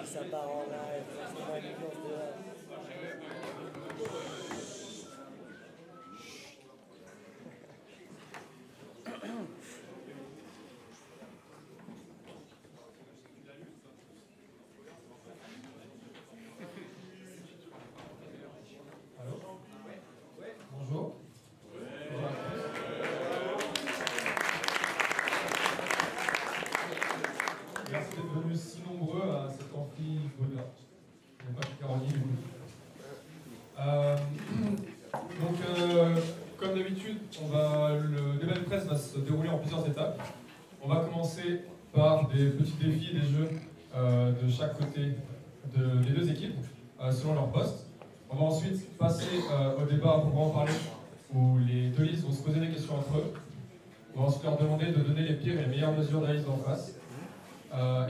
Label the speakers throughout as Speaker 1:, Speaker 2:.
Speaker 1: ça part en live, c'est pas une course de là.
Speaker 2: Bonjour. Merci d'être venus si nombreux à cet amphi bonheur. Il n'y a pas que Caroline, du coup. Comme d'habitude, le débat de presse va se dérouler en plusieurs étapes. On va commencer par des petits défis et des jeux de chaque côté des deux équipes, selon leur poste. On va ensuite passer au débat à proprement parler, où les deux listes vont se poser des questions entre eux. On va ensuite leur demander de donner les pires et les meilleures mesures de la liste d'en face.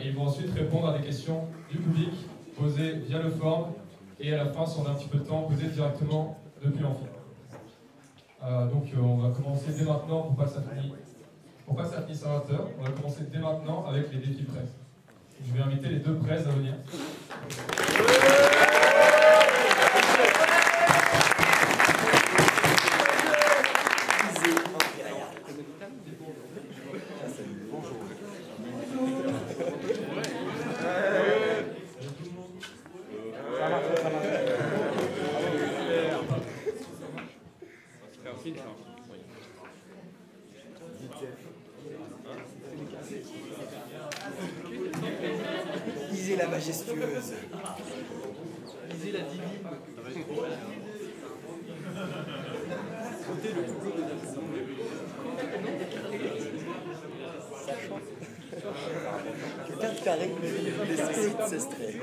Speaker 2: Et ils vont ensuite répondre à des questions du public, posées via le forum, et à la fin, si on a un petit peu de temps, posées directement depuis l'amphi. On va commencer dès maintenant, pour pas que ça finisse à 20h, on va commencer dès maintenant avec les défis presse. Je vais inviter les deux presses à venir.
Speaker 1: Lisez la majestueuse.
Speaker 3: Lisez la divine. Comptez le couple de
Speaker 1: Quelqu'un de carré nécessite ce stress.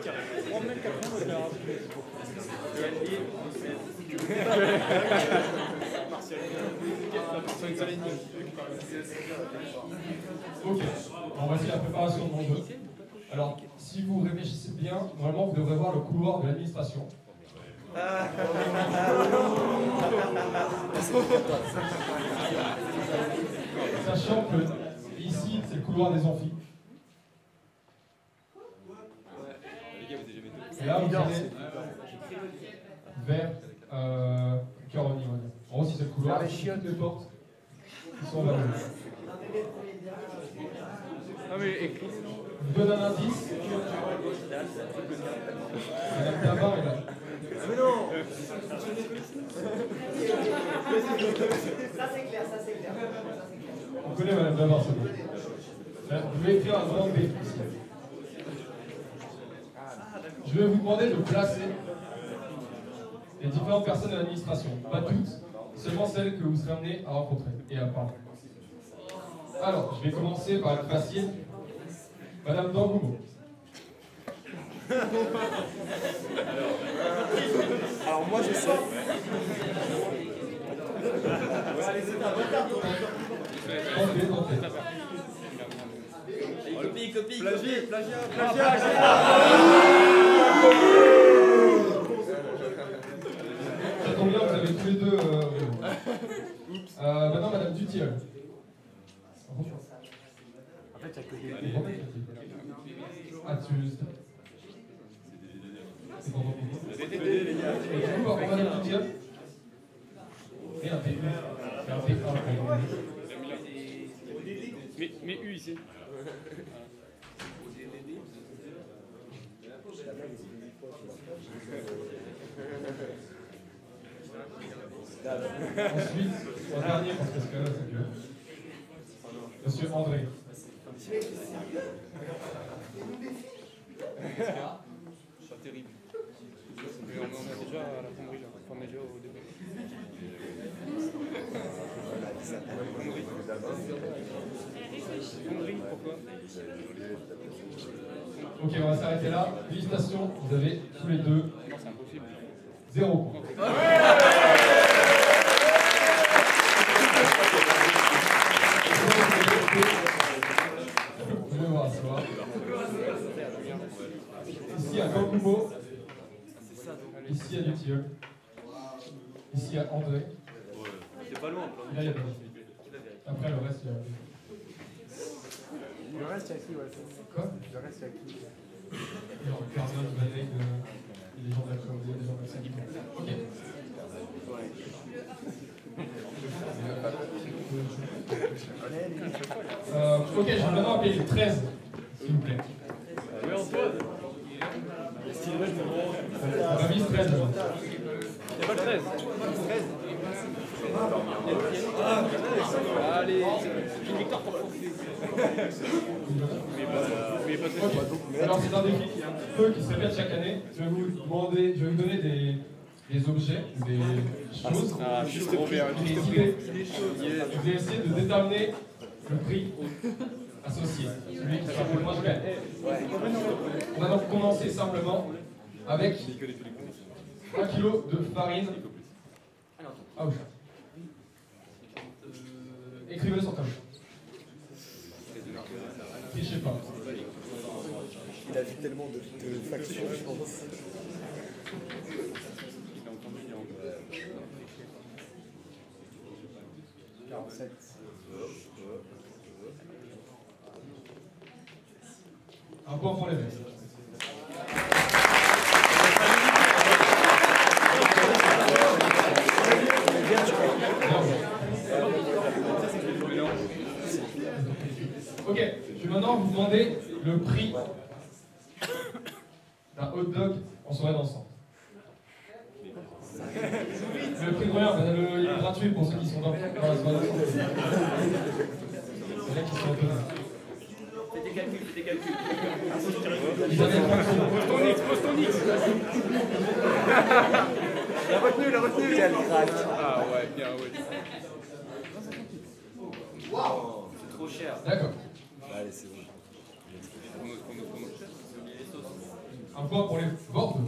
Speaker 2: Ok, bon, voici la préparation de mon jeu. Alors, si vous réfléchissez bien, normalement vous devrez voir le couloir de l'administration. Sachant que ici, c'est le couloir des amphis. Et là, vous allez vers cœur au niveau. En gros, si c'est le couloir, c'est toutes les portes qui sont vers le haut. Je vous donne un indice. Madame Tabar est là.
Speaker 1: Mais non. Ça c'est clair, ça c'est clair.
Speaker 2: On connaît Madame Tabar, c'est bon. Je vais écrire un grand B ici. Je vais vous demander de placer les différentes personnes de l'administration. Pas toutes, seulement celles que vous serez amenés à rencontrer et à parler. Alors, je vais commencer par être facile. Madame Dangoumo.
Speaker 1: Alors moi je sais.
Speaker 2: Tentez.
Speaker 3: Copie.
Speaker 1: Plagiat.
Speaker 2: Ça tombe bien, vous avez tous les deux. Maintenant, Madame Dutiel.
Speaker 1: En fait, il y a que des.
Speaker 2: Ah, c'est pour vous. Et du coup, avant Madame Dutiel. Et un P1. Et un P1.
Speaker 4: Mais U ici.
Speaker 2: Ensuite, en dernier, parce que ce cas-là, c'est mieux. Monsieur André.
Speaker 4: Pas terrible. Mais on en a déjà à la fonderie, là. Enfin, déjà au début. Fonderie, pourquoi?
Speaker 2: Ok, on va s'arrêter là. Félicitations, vous avez tous les deux
Speaker 4: Non, c'est impossible.
Speaker 2: 0 points. Vous pouvez voir, ça va. Ici à Kankumo. Ici à Dutiel. Ici à André.
Speaker 3: C'est pas loin.
Speaker 2: Là, il y a David. Après, le reste, il y a...
Speaker 5: Le reste, il y a qui, ouais.
Speaker 2: Quoi?
Speaker 5: Le reste, il y a qui?
Speaker 2: Genre Carson, Vanek, les gens de la com, les gens de la scène. Ok. Ok, je vais maintenant appeler le 13, s'il vous plaît.
Speaker 3: Oui, Antoine.
Speaker 2: On va mise 13 alors.
Speaker 3: Il n'y a pas le 13. 13. Allez, c'est une victoire pour
Speaker 2: Ok. Alors c'est un défi qui est un petit peu qui se répète chaque année. Je vais vous donner des objets, des choses,
Speaker 4: Juste prix,
Speaker 2: des idées. Vous allez essayer de déterminer le prix associé, celui qui sera le moins cher. On va donc commencer simplement avec 1 kg de farine. Ah oui. Écrivez-le sur table. Trichez pas.
Speaker 1: Il a vu tellement de factures, je pense.
Speaker 2: Un point pour les mecs. Ok, je vais maintenant vous demander le prix d'un hot dog en soirée dansante. Le prix de rien, il est gratuit pour ceux qui sont dans la soirée dansante. C'est là qui sont étonnés.
Speaker 3: Fais tes calculs.
Speaker 2: Ils avaient le
Speaker 4: Pose ton X.
Speaker 3: La retenue.
Speaker 1: Quel crack.
Speaker 4: Ah ouais, bien, ouais.
Speaker 3: C'est trop cher.
Speaker 2: D'accord.
Speaker 1: Allez, c'est bon.
Speaker 2: Un point pour les bords.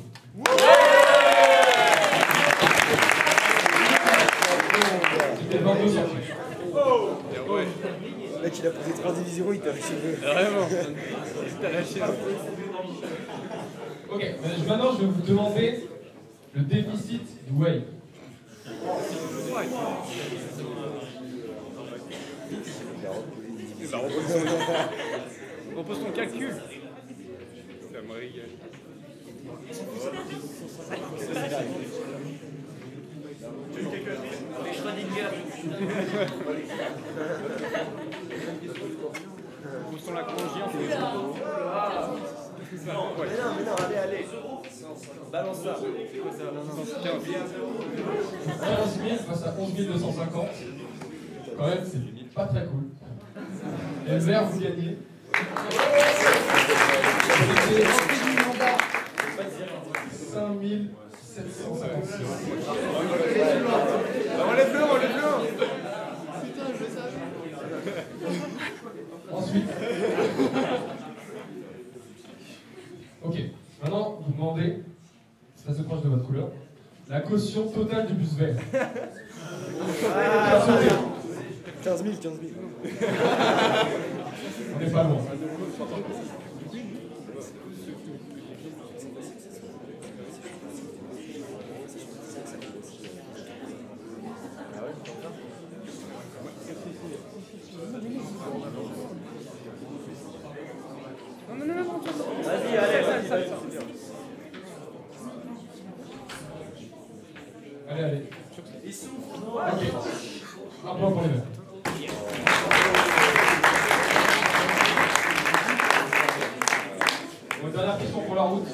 Speaker 2: C'était 22 centimes.
Speaker 4: Bien, ouais.
Speaker 1: Le mec, il a posé 3 divisions, il t'a achevé.
Speaker 4: Vraiment. T'as lâché un peu.
Speaker 2: Ok, maintenant je vais vous demander le déficit du whey.
Speaker 4: Bah, repose ton calcul. Ça me régale.
Speaker 3: Les Schrödinger.
Speaker 4: Repose ton Lagrangian.
Speaker 3: Mais non, allez. Balance ça. C'est quoi ça?
Speaker 2: 11 000 face à 11 250. Quand même, c'est pas très cool. Et le vert, vous gagnez. C'était 5 756.
Speaker 4: Enlève-le.
Speaker 2: Ensuite. Ok, maintenant vous demandez, ça se proche de votre couleur, la caution totale du bus vert.
Speaker 1: 15 000.
Speaker 2: On n'est pas loin.
Speaker 3: Vas-y, allez.
Speaker 2: Allez. Ok. Un point pour les verts. Bon, dernière question pour la route.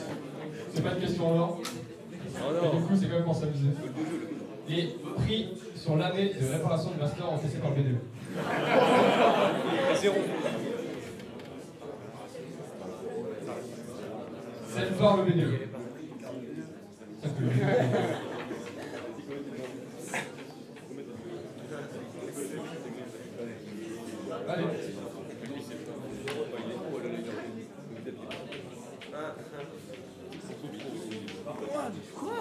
Speaker 2: C'est pas une question en or. Mais du coup, c'est quand même pour s'amuser. Les prix sur l'année de réparation du master encaissé par le BDE.
Speaker 4: 0.
Speaker 2: Celle par le BDE. Celle que le BDE. Allez.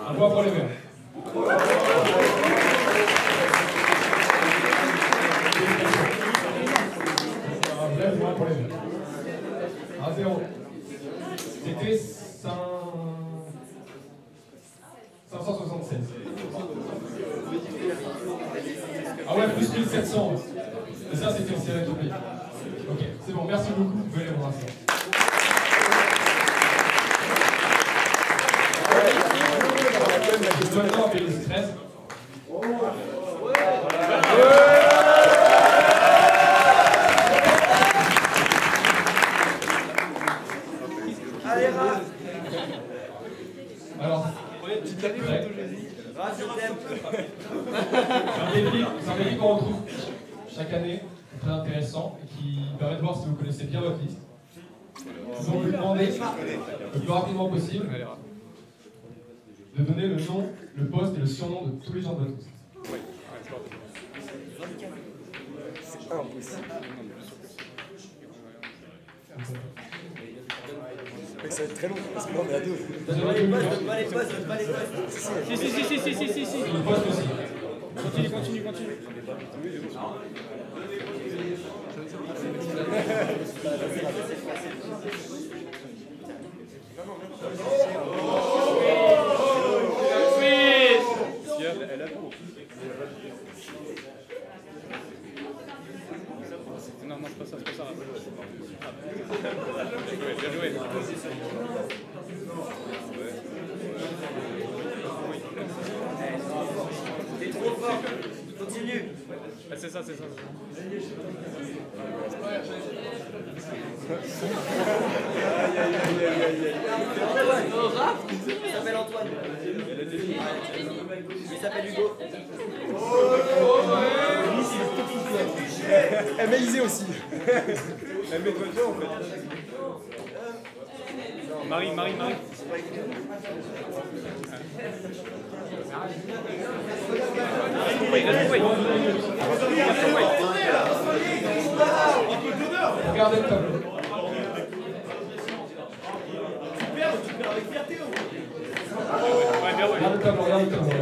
Speaker 2: Un point pour les verts. Un vrai point pour les verts. 1-0. C'était 576. Ah ouais, plus 1700. Et ça, c'était une série de pays. Ok, c'est bon, merci beaucoup. Venez voir ça. joue maintenant à PLS 13. Alors,
Speaker 3: petite année, Raz, je t'aime.
Speaker 2: c'est un défi qu'on retrouve chaque année, très intéressant, et qui permet de voir si vous connaissez bien votre liste. Vous vous demander le plus rapidement possible de donner le nom, le poste et le surnom de tous les gens de votre liste.
Speaker 1: C'est impossible. Mais ça va être très long, parce que là on est à deux.
Speaker 3: Donne pas les postes, donne pas les postes, donne pas les postes.
Speaker 4: Si.
Speaker 2: Le poste aussi.
Speaker 4: Continue. Non, c'est pas ça. Bien joué.
Speaker 3: T'es trop fort. Continue.
Speaker 4: Ah, c'est ça.
Speaker 3: Antoine. Il s'appelle Antoine. Il s'appelle Hugo.
Speaker 1: Elle m'a isé aussi.
Speaker 3: Elle met toi bien en fait.
Speaker 4: Marie.
Speaker 2: Regardez le tableau.
Speaker 3: Tu perds avec fierté ou
Speaker 2: Regarde le tableau.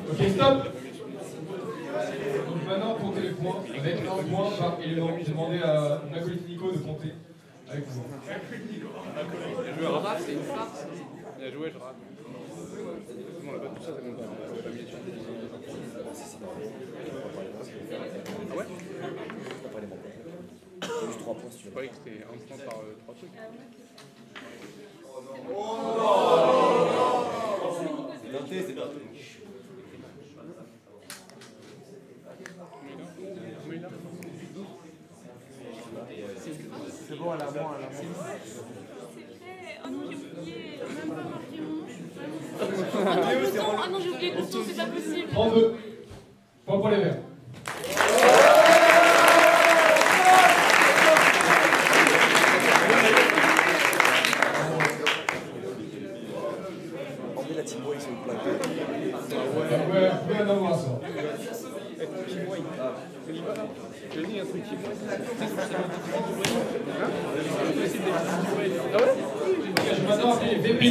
Speaker 2: Ok, stop. Donc maintenant, comptez les points avec un point par élément. J'ai demandé à mon acolyte Nico de compter avec vous.
Speaker 4: Bien joué, Raph, c'est une farce. Bien joué, je rate. On l'a pas tout ça, ça compte pas. On l'a pas mis dessus. Ah ouais?
Speaker 1: Juste 3 points si tu
Speaker 4: Je
Speaker 1: veux.
Speaker 4: croyais que c'était un point par 3 trucs.
Speaker 3: c'est pas
Speaker 1: C'est bon, elle a moins.
Speaker 5: Oh non, j'ai oublié. Même pas marqué mon nom. Ah non, j'ai oublié le son, c'est pas possible.
Speaker 2: 32. Point pour les verts.
Speaker 1: En vrai, la team boy, ils sont plaqués.
Speaker 2: Ouais, vous pouvez maintenant voir ça.
Speaker 4: Je dis un truc qui
Speaker 2: Je vais maintenant appeler les VP.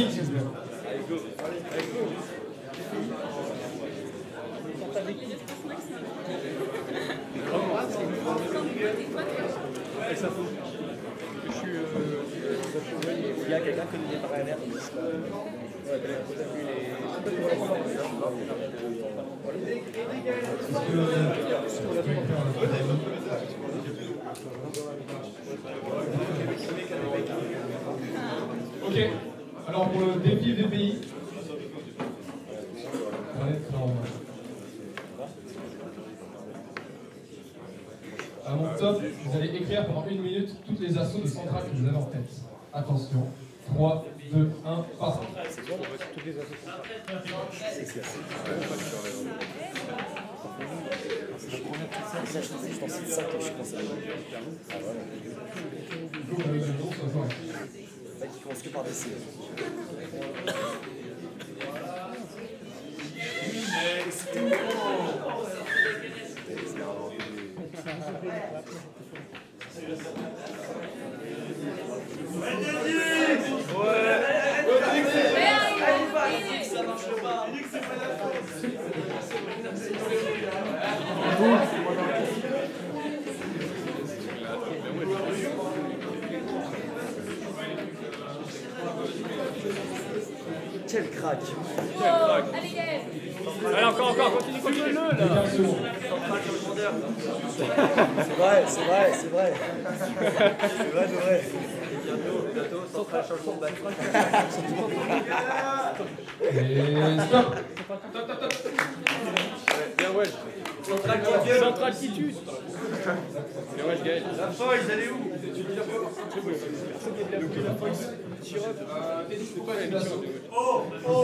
Speaker 3: Il y a quelqu'un qui nous est par l'air.
Speaker 2: Ok, alors pour le défi des pays. À mon top, vous allez écrire pendant 1 minute toutes les assauts de centrale que vous avez en tête. Attention, 3, 2, 1, passe.
Speaker 1: Je t'en cite 5 et je commence à les ah, voilà. Là, qui commence que par des C.
Speaker 3: Ça marche pas.
Speaker 1: Quel crack.
Speaker 5: Allez, Gaël.
Speaker 4: Allez, encore, continue le là.
Speaker 2: 15 secondes.
Speaker 1: C'est vrai. C'est vrai de vrai.
Speaker 3: Bientôt, central changement de balle.
Speaker 2: Et stop.
Speaker 4: Bien, ouais. Central qui tue. Bien, ouais, Gaël.
Speaker 3: La fin, ils allaient où?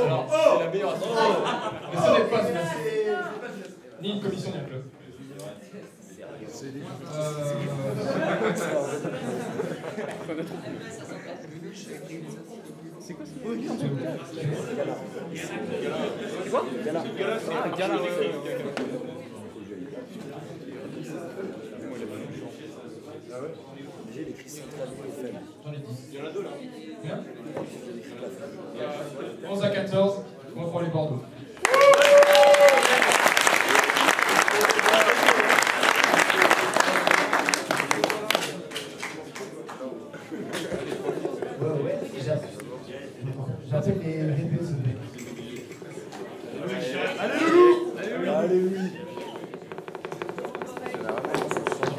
Speaker 2: Alors, c'est la meilleure action. Mais ce n'est pas ni une commission ni un club.
Speaker 4: C'est quoi
Speaker 2: Oui,
Speaker 1: C'est quoi Gala.
Speaker 4: Ah, Gala, ouais.
Speaker 1: J'ai écrit central au faible.
Speaker 2: J'en ai 10. Il y en a 2 là. Bien. 11 à 14, on prend les Bordeaux.
Speaker 6: J'appelle les répétitions, s'il vous plaît.
Speaker 1: Allez, oui.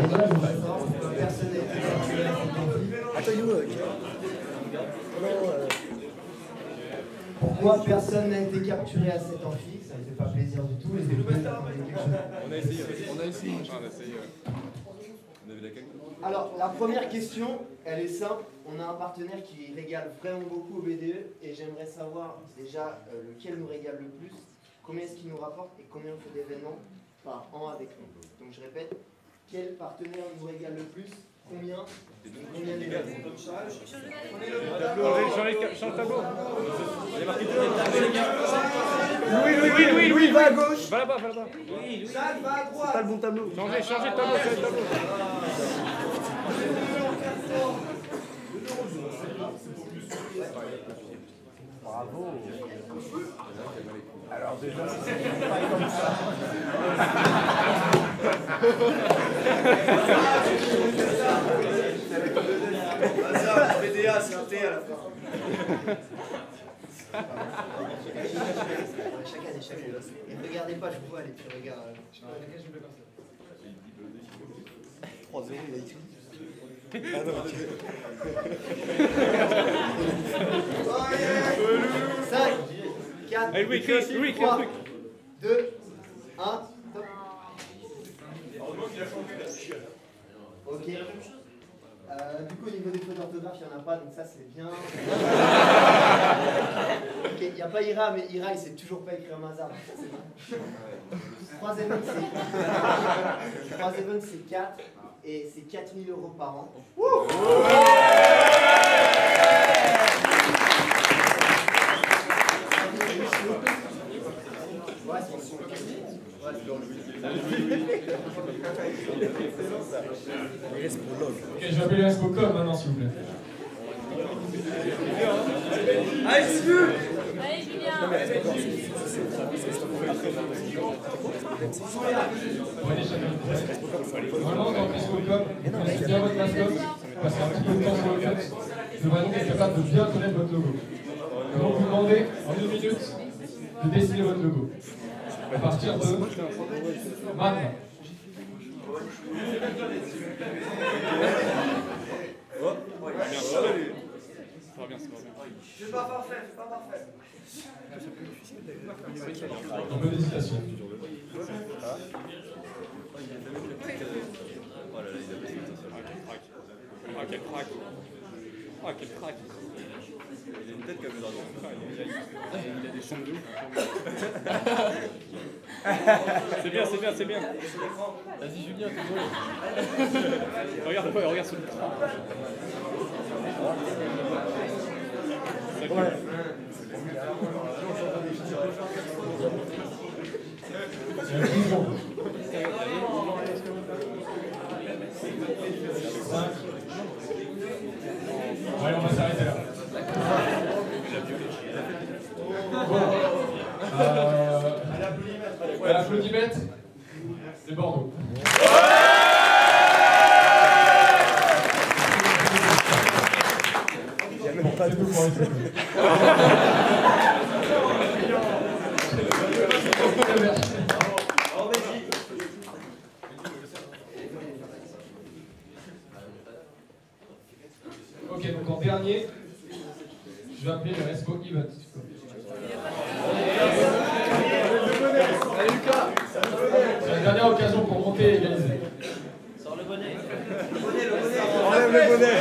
Speaker 6: Déjà, je voudrais savoir pourquoi personne n'a été capturé à cette amphi.
Speaker 1: Attends, you, ok.
Speaker 6: Pourquoi personne n'a été capturé à cette amphi? Ça ne fait pas plaisir du tout. Est-ce que vous pouvez m'apporter quelque chose?
Speaker 4: On a essayé. On a essayé.
Speaker 6: Alors, la première question, elle est simple. On a un partenaire qui régale vraiment beaucoup au BDE et j'aimerais savoir déjà lequel nous régale le plus, combien est-ce qu'il nous rapporte et combien on fait d'événements par an avec nous. Donc je répète, quel partenaire nous régale le plus, combien d'événements.
Speaker 4: Change le tableau.
Speaker 1: Louis, va à gauche.
Speaker 4: Va là-bas.
Speaker 6: Jacques, va à droite.
Speaker 1: Pas le bon tableau.
Speaker 4: Changez de tableau.
Speaker 1: Bravo. Alors déjà, c'est pas comme ça.
Speaker 3: PDA, c'est un T à la fin.
Speaker 6: Chaque année. Et regardez pas, je vous vois les petits regards.
Speaker 1: 3-0, il a écrit. Ah non, ok.
Speaker 6: 5, 4,
Speaker 4: Allez, Louis, écris un
Speaker 6: 3,
Speaker 4: truc.
Speaker 6: 2, 1, top. Ok. Du coup, au niveau des fautes d'orthographe, il n'y en a pas, donc ça c'est bien. Ok, il n'y a pas Ira, mais Ira il sait toujours pas écrire un hasard, donc ça c'est bien. 3 events c'est 4, et c'est 4 000 € par an.
Speaker 1: Il reste pour log.
Speaker 2: Ok, je vais appeler le Rescocom maintenant, s'il vous plaît.
Speaker 3: Allez, Sibu.
Speaker 5: Allez, Julien.
Speaker 2: Prenez chacun. Normalement, dans le Rescocom, vous connaissez bien votre mascotte, passez un petit peu de temps sur le fait. Vous devrez donc être capable de bien connaître votre logo. Donc, vous demandez en 1 minute de dessiner votre logo. À partir de maintenant.
Speaker 3: C'est pas parfait,
Speaker 2: Un peu d'hésitation.
Speaker 4: Ah, quel crack. Ah, quel crack.
Speaker 3: Il a une tête comme ça.
Speaker 4: Il a des chambres de ouf. C'est bien. Vas-y, Julien, t'es beau. Regarde sur l'écran.
Speaker 1: Ouais.
Speaker 2: C'est un petit jour. 5. Allez, on va s'arrêter là. Bon. À l'applaudimètre, c'est Bordeaux.
Speaker 1: Il n'y a même pas de
Speaker 2: C'est tout pour les Ok, donc en dernier, je vais appeler le Respo Event. C'est la dernière occasion pour monter et égaliser.
Speaker 3: Sors le bonnet.
Speaker 1: Enlève le bonnet.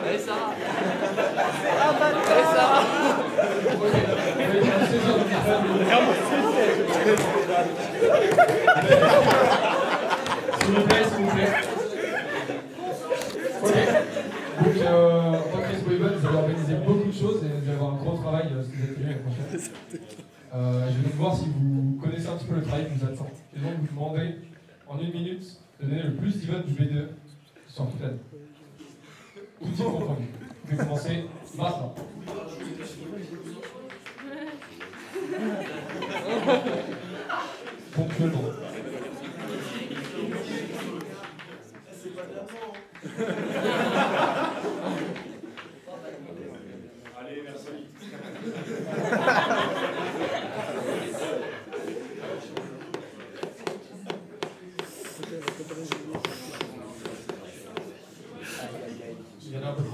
Speaker 3: Allez, Sarah. Allez, Sarah.
Speaker 2: S'il vous plaît, s'il vous plaît. Ok. Donc, en tant que Respo Event, vous allez organiser beaucoup de choses et vous allez avoir un gros travail si vous êtes venu l'année prochaine. Je vais donc voir si vous connaissez un petit peu le travail qui vous attend. Et donc, vous demandez en 1 minute de donner le plus d'events du B2 sur toute l'année. Tout type confondu. Vous pouvez commencer maintenant. Ponctuellement.
Speaker 7: Allez, merci.
Speaker 2: Il y en a un peu plus.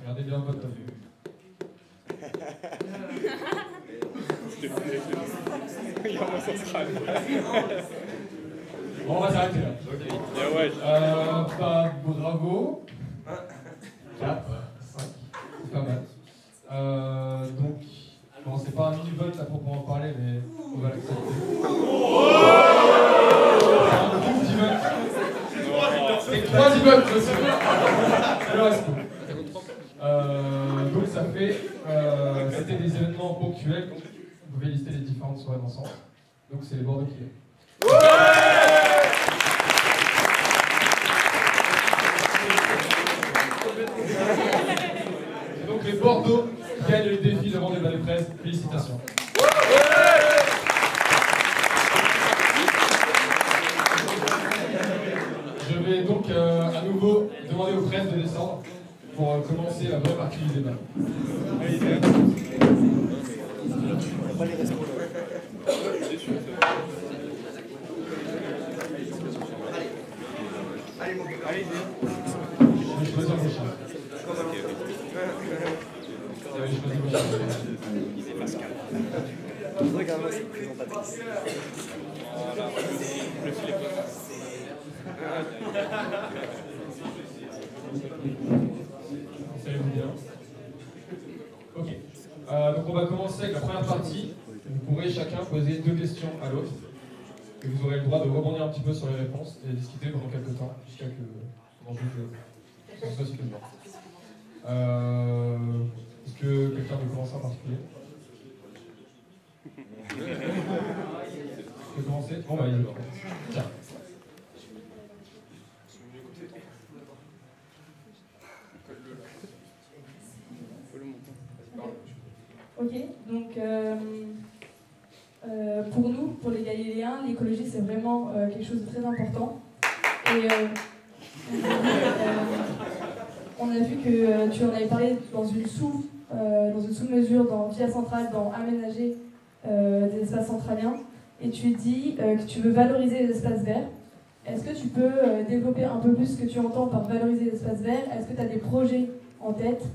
Speaker 2: Regardez bien votre top. Bon, on va s'arrêter là.
Speaker 4: Yeah, ouais.
Speaker 2: Pas bravo. 4, 5. C'est pas mal. Donc, bon, c'est pas un mini-vote à proprement parler, mais on va l'accepter. C'est un tout petit vote. C'est 3 votes, monsieur. C'est le reste. Donc, ça fait. C'était des événements ponctuels. Donc, vous pouvez lister les différentes soirées ensemble. Donc, c'est les Bordeaux qui est. Et donc les Bordeaux gagnent le défi devant les Ballets Presse. Félicitations. Je vais donc à nouveau demander aux presses de descendre pour commencer la vraie partie du débat.
Speaker 1: Pas les restos là.
Speaker 6: Allez,
Speaker 2: Je vais choisir mon chien. Je vais choisir mon chien.
Speaker 1: Regarde-moi cette présentatrice.
Speaker 2: Installez-vous bien. Ok. Donc on va commencer avec la première partie. Vous pourrez chacun poser 2 questions à l'autre. Et vous aurez le droit de rebondir un petit peu sur les réponses et discuter pendant quelques temps, jusqu'à que l'enjeu soit suffisant. Est-ce que quelqu'un veut commencer en particulier? Tu veux commencer? Bon, bah, il est tiens.
Speaker 8: Ok, donc pour nous, pour les Galiléens, l'écologie c'est vraiment quelque chose de très important. Et on a vu que tu en avais parlé dans une sous-mesure dans Via Centrale, dans aménager des espaces centraliens. Et tu dis que tu veux valoriser les espaces verts. Est-ce que tu peux développer un peu plus ce que tu entends par valoriser les espaces verts? Est-ce que tu as des projets en tête?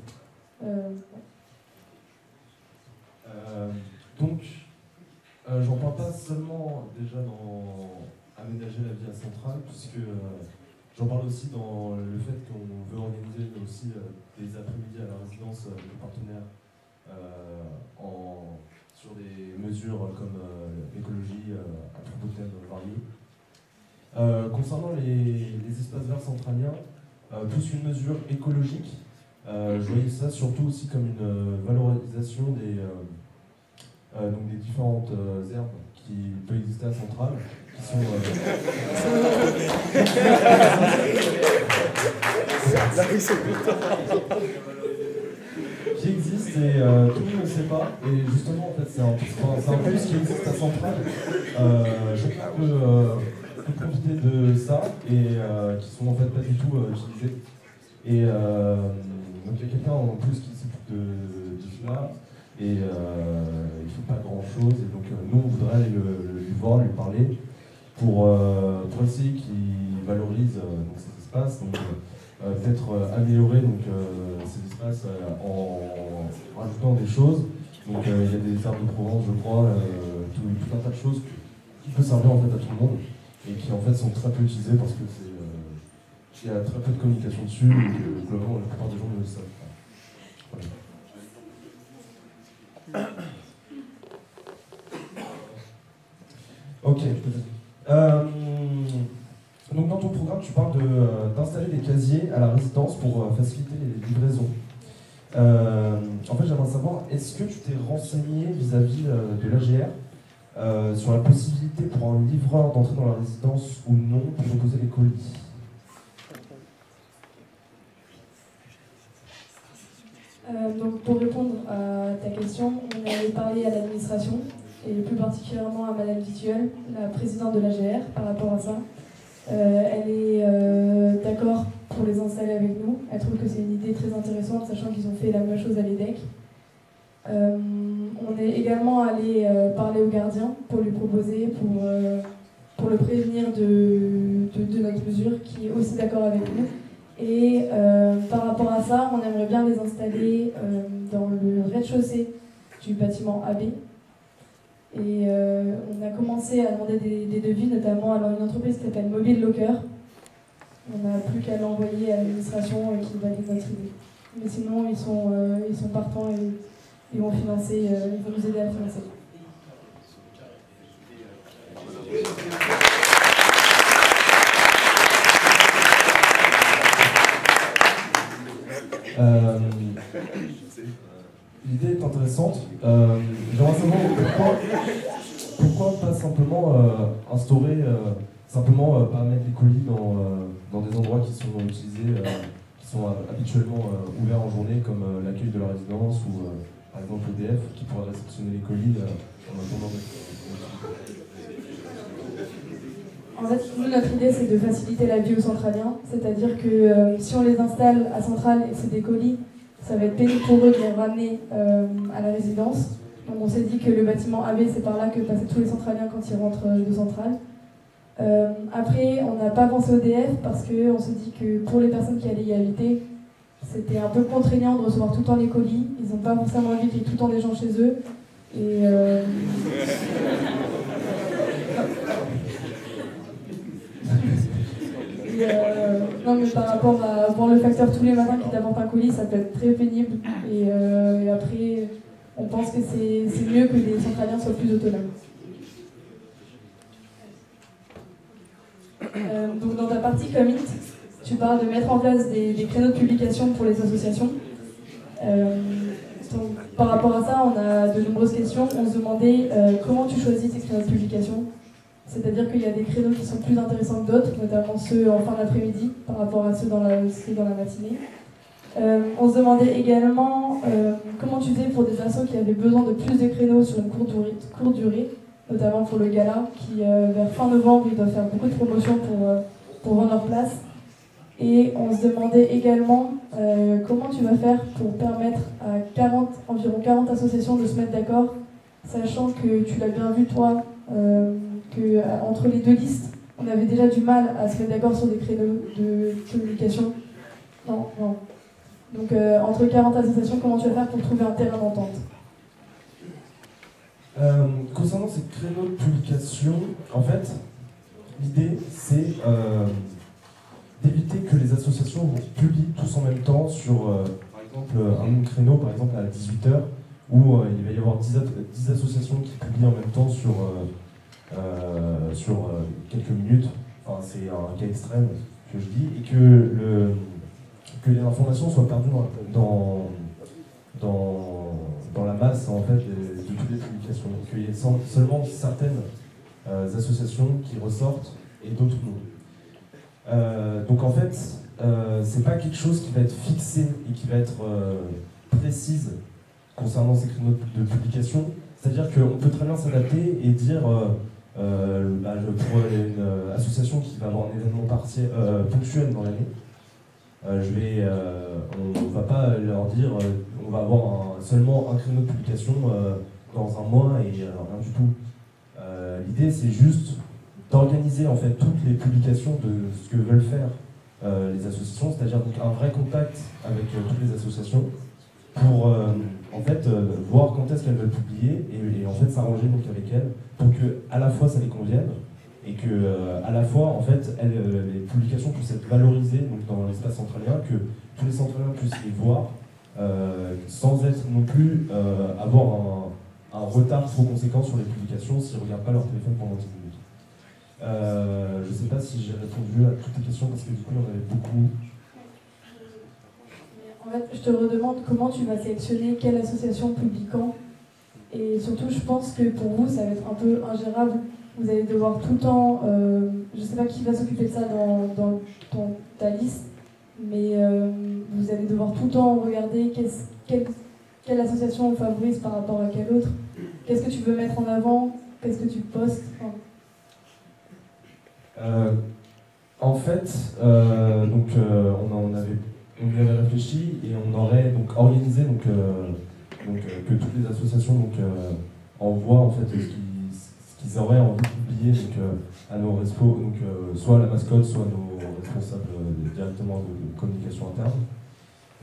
Speaker 9: J'en parle pas seulement déjà dans aménager la Via Centrale, puisque j'en parle aussi dans le fait qu'on veut organiser aussi des après-midi à la résidence de partenaires sur des mesures comme l'écologie à propos de thèmes variés. Concernant les espaces verts centraliens, tous une mesure écologique, je voyais ça surtout aussi comme une valorisation donc des différentes herbes qui peuvent exister à Centrale, qui sont qui existent et tout le monde ne sait pas. Et justement, en fait, c'est un plus qui existe à Centrale. Chacun peut profiter de ça et qui sont en fait pas du tout utilisés. Et donc il y a quelqu'un en plus qui s'occupe de cela et il ne fait pas grand chose. Et donc nous on voudrait aller lui voir, lui parler pour essayer qu'il valorise donc, ces espaces. Donc, peut-être améliorer donc, ces espaces en rajoutant des choses. Donc il y a des herbes de Provence, je crois, tout un tas de choses qui peuvent servir en fait à tout le monde et qui en fait sont très peu utilisées parce que il y a très peu de communication dessus et que globalement la plupart des gens ne le savent pas. Voilà. Ok. Donc dans ton programme, tu parles d'installer des casiers à la résidence pour faciliter les livraisons. En fait, j'aimerais savoir, est-ce que tu t'es renseigné vis-à-vis de l'AGR sur la possibilité pour un livreur d'entrer dans la résidence ou non pour déposer les colis?
Speaker 8: Donc pour répondre à ta question, on avait parlé à l'administration et plus particulièrement à Madame Vituel, la présidente de l'AGR, par rapport à ça. Elle est d'accord pour les installer avec nous. Elle trouve que c'est une idée très intéressante, sachant qu'ils ont fait la même chose à l'EDEC. On est également allé parler au gardien pour lui proposer, pour le prévenir de notre mesure, qui est aussi d'accord avec nous. Et par rapport à ça, on aimerait bien les installer dans le rez-de-chaussée du bâtiment AB. Et on a commencé à demander des devis, notamment à une entreprise qui s'appelle Mobile Locker. On n'a plus qu'à l'envoyer à l'administration qui valide notre idée. Mais sinon, ils sont partants et ils vont financer, ils vont nous aider à financer.
Speaker 9: L'idée est intéressante. J'aimerais savoir pourquoi pas simplement instaurer, pas mettre les colis dans des endroits qui sont utilisés, qui sont habituellement ouverts en journée, comme l'accueil de la résidence ou par exemple EDF qui pourrait réceptionner les colis en attendant.
Speaker 8: En fait, nous, notre idée, c'est de faciliter la vie aux centraliens. C'est-à-dire que si on les installe à Centrale et que c'est des colis, ça va être pénible pour eux de les ramener à la résidence. Donc on s'est dit que le bâtiment AB, c'est par là que passaient tous les centraliens quand ils rentrent de Centrale. Après, on n'a pas pensé au DF parce qu'on s'est dit que pour les personnes qui allaient y habiter, c'était un peu contraignant de recevoir tout le temps les colis. Ils n'ont pas forcément envie qu'il y ait tout le temps des gens chez eux. Et non, mais par rapport à voir le facteur tous les matins qui t'apporte un colis, ça peut être très pénible. Et après, on pense que c'est mieux que les centraliens soient plus autonomes. Donc dans ta partie commit, tu parles de mettre en place des créneaux de publication pour les associations. Donc, par rapport à ça, on a de nombreuses questions. On se demandait comment tu choisis tes créneaux de publication. C'est-à-dire qu'il y a des créneaux qui sont plus intéressants que d'autres, notamment ceux en fin d'après-midi par rapport à ceux dans la matinée. On se demandait également comment tu faisais pour des assos qui avaient besoin de plus de créneaux sur une courte durée, notamment pour le gala, qui vers fin novembre, ils doivent faire beaucoup de promotions pour vendre leur place. Et on se demandait également comment tu vas faire pour permettre à environ 40 associations de se mettre d'accord, sachant que tu l'as bien vu toi, qu'entre les deux listes, on avait déjà du mal à se mettre d'accord sur des créneaux de communication. Non. Donc entre 40 associations, comment tu vas faire pour trouver un terrain d'entente?
Speaker 9: Concernant ces créneaux de publication, en fait, l'idée c'est d'éviter que les associations publient tous en même temps sur, par exemple, un même créneau, par exemple à 18h, où il va y avoir 10 associations qui publient en même temps sur quelques minutes. Enfin, c'est un cas extrême que je dis, et que les informations soient perdues dans la masse en fait, de toutes les publications. Qu'il y ait seulement certaines associations qui ressortent et d'autres non. Donc en fait, c'est pas quelque chose qui va être fixé et qui va être précise concernant ces créneaux de publication. C'est-à-dire qu'on peut très bien s'adapter et dire Pour une association qui va avoir un événement ponctuel dans l'année, on ne va pas leur dire on va avoir seulement un créneau de publication dans un mois et rien du tout. L'idée c'est juste d'organiser en fait toutes les publications de ce que veulent faire les associations, c'est-à-dire donc un vrai contact avec toutes les associations pour en fait voir quand est-ce qu'elles veulent publier et en fait s'arranger donc avec elles pour que à la fois ça les convienne et que à la fois en fait les publications puissent être valorisées donc dans l'espace centralien, que tous les centraliens puissent les voir sans être non plus avoir un retard trop conséquent sur les publications s'ils ne regardent pas leur téléphone pendant 10 minutes. Je ne sais pas si j'ai répondu à toutes les questions parce que du coup il y en avait beaucoup.
Speaker 8: En fait, je te redemande comment tu vas sélectionner quelle association publie quand. Et surtout, je pense que pour vous, ça va être un peu ingérable. Vous allez devoir tout le temps, je ne sais pas qui va s'occuper de ça dans ta liste, mais vous allez devoir tout le temps regarder quelle association on favorise par rapport à quelle autre. Qu'est-ce que tu veux mettre en avant? Qu'est-ce que tu postes?
Speaker 9: En fait, on y avait réfléchi et on aurait donc organisé que toutes les associations envoient en fait ce qu'ils auraient envie de publier à nos respos, soit la mascotte, soit nos responsables directement de communication interne.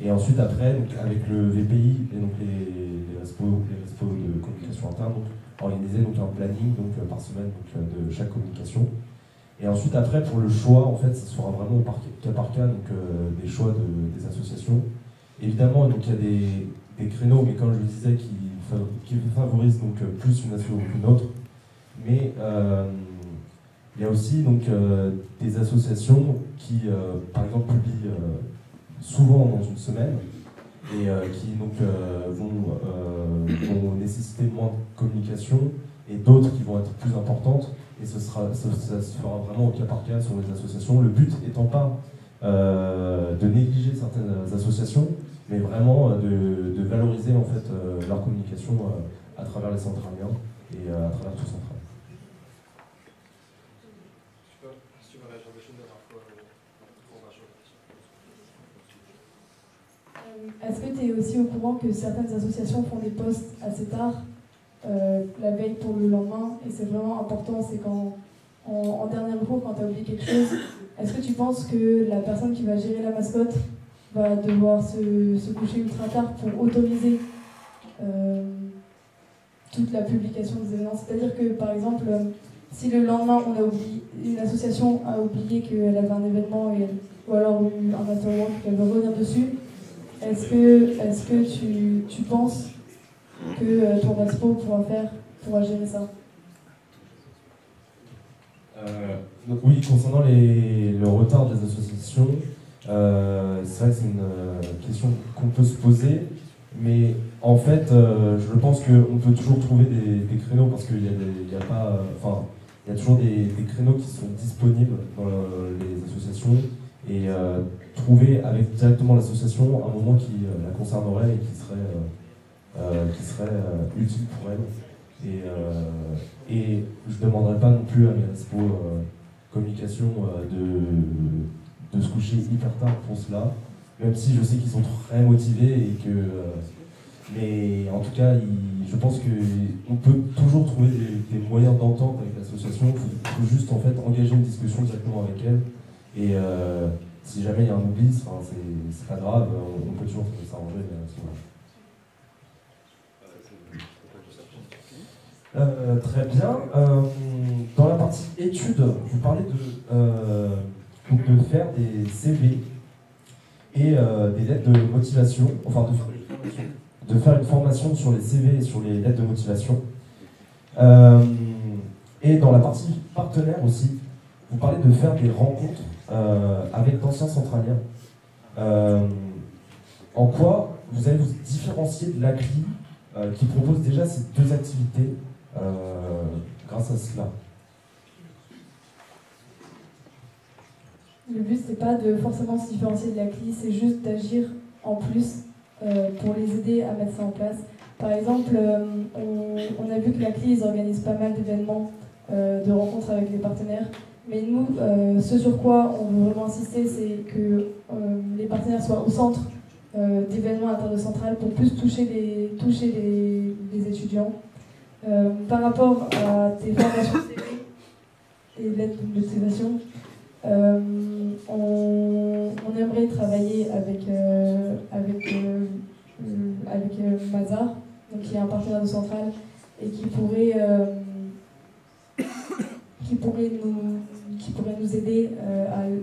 Speaker 9: Et ensuite après, avec le VPI et donc les respos de communication interne, organiser un planning par semaine de chaque communication. Et ensuite, après, pour le choix, en fait, ça sera vraiment au cas par cas, des choix des associations. Évidemment, il y a des créneaux, mais comme je le disais, qui favorisent plus une asso qu'une autre. Mais il y a aussi des associations qui, par exemple, publient souvent dans une semaine et qui vont nécessiter moins de communication, et d'autres qui vont être plus importantes. Et ça se fera vraiment au cas par cas sur les associations. Le but étant pas de négliger certaines associations, mais vraiment de valoriser en fait leur communication à travers les centraliens et à travers tout central.
Speaker 2: Si tu veux réagir des choses dernière fois,
Speaker 8: Est-ce que tu es aussi au courant que certaines associations font des posts assez tard, la veille pour le lendemain, et c'est vraiment important, c'est quand en dernier recours, quand tu as oublié quelque chose, est-ce que tu penses que la personne qui va gérer la mascotte va devoir se coucher ultra tard pour autoriser toute la publication des événements? C'est-à-dire que par exemple, si le lendemain une association a oublié qu'elle avait un événement ou alors eu un afterwork qu'elle veut revenir dessus, est-ce que tu penses que ton expo pourra gérer ça?
Speaker 9: Oui, concernant le retard des associations, c'est vrai que c'est une question qu'on peut se poser, mais en fait, je pense qu'on peut toujours trouver des créneaux parce qu'il y a toujours des créneaux qui sont disponibles dans les associations, et trouver avec directement l'association un moment qui la concernerait et qui serait utile pour elle. Et je ne demanderai pas non plus à mes respos communication de se coucher hyper tard pour cela, même si je sais qu'ils sont très motivés et que mais en tout cas je pense qu'on peut toujours trouver des moyens d'entente avec l'association. Il faut juste en fait engager une discussion directement avec elle, et si jamais il y a un oubli, c'est pas grave, on peut toujours s'arranger à ce moment-là. Très bien. Dans la partie études, vous parlez de faire des CV et des lettres de motivation, enfin de faire une formation sur les CV et sur les lettres de motivation. Et dans la partie partenaire aussi, vous parlez de faire des rencontres avec d'anciens centraliens. En quoi vous allez vous différencier de l'ACLI qui propose déjà ces deux activités grâce à cela?
Speaker 8: Le but, c'est pas de forcément se différencier de l'ACLI, c'est juste d'agir en plus pour les aider à mettre ça en place. Par exemple, on a vu que l'ACLI, ils organisent pas mal d'événements de rencontres avec les partenaires. Mais nous, ce sur quoi on veut vraiment insister, c'est que les partenaires soient au centre d'événements interdecentrales pour plus toucher les étudiants. Par rapport à tes formations CV et lettres de motivation, on aimerait travailler avec Mazar, donc qui est un partenaire de Centrale, et qui pourrait nous aider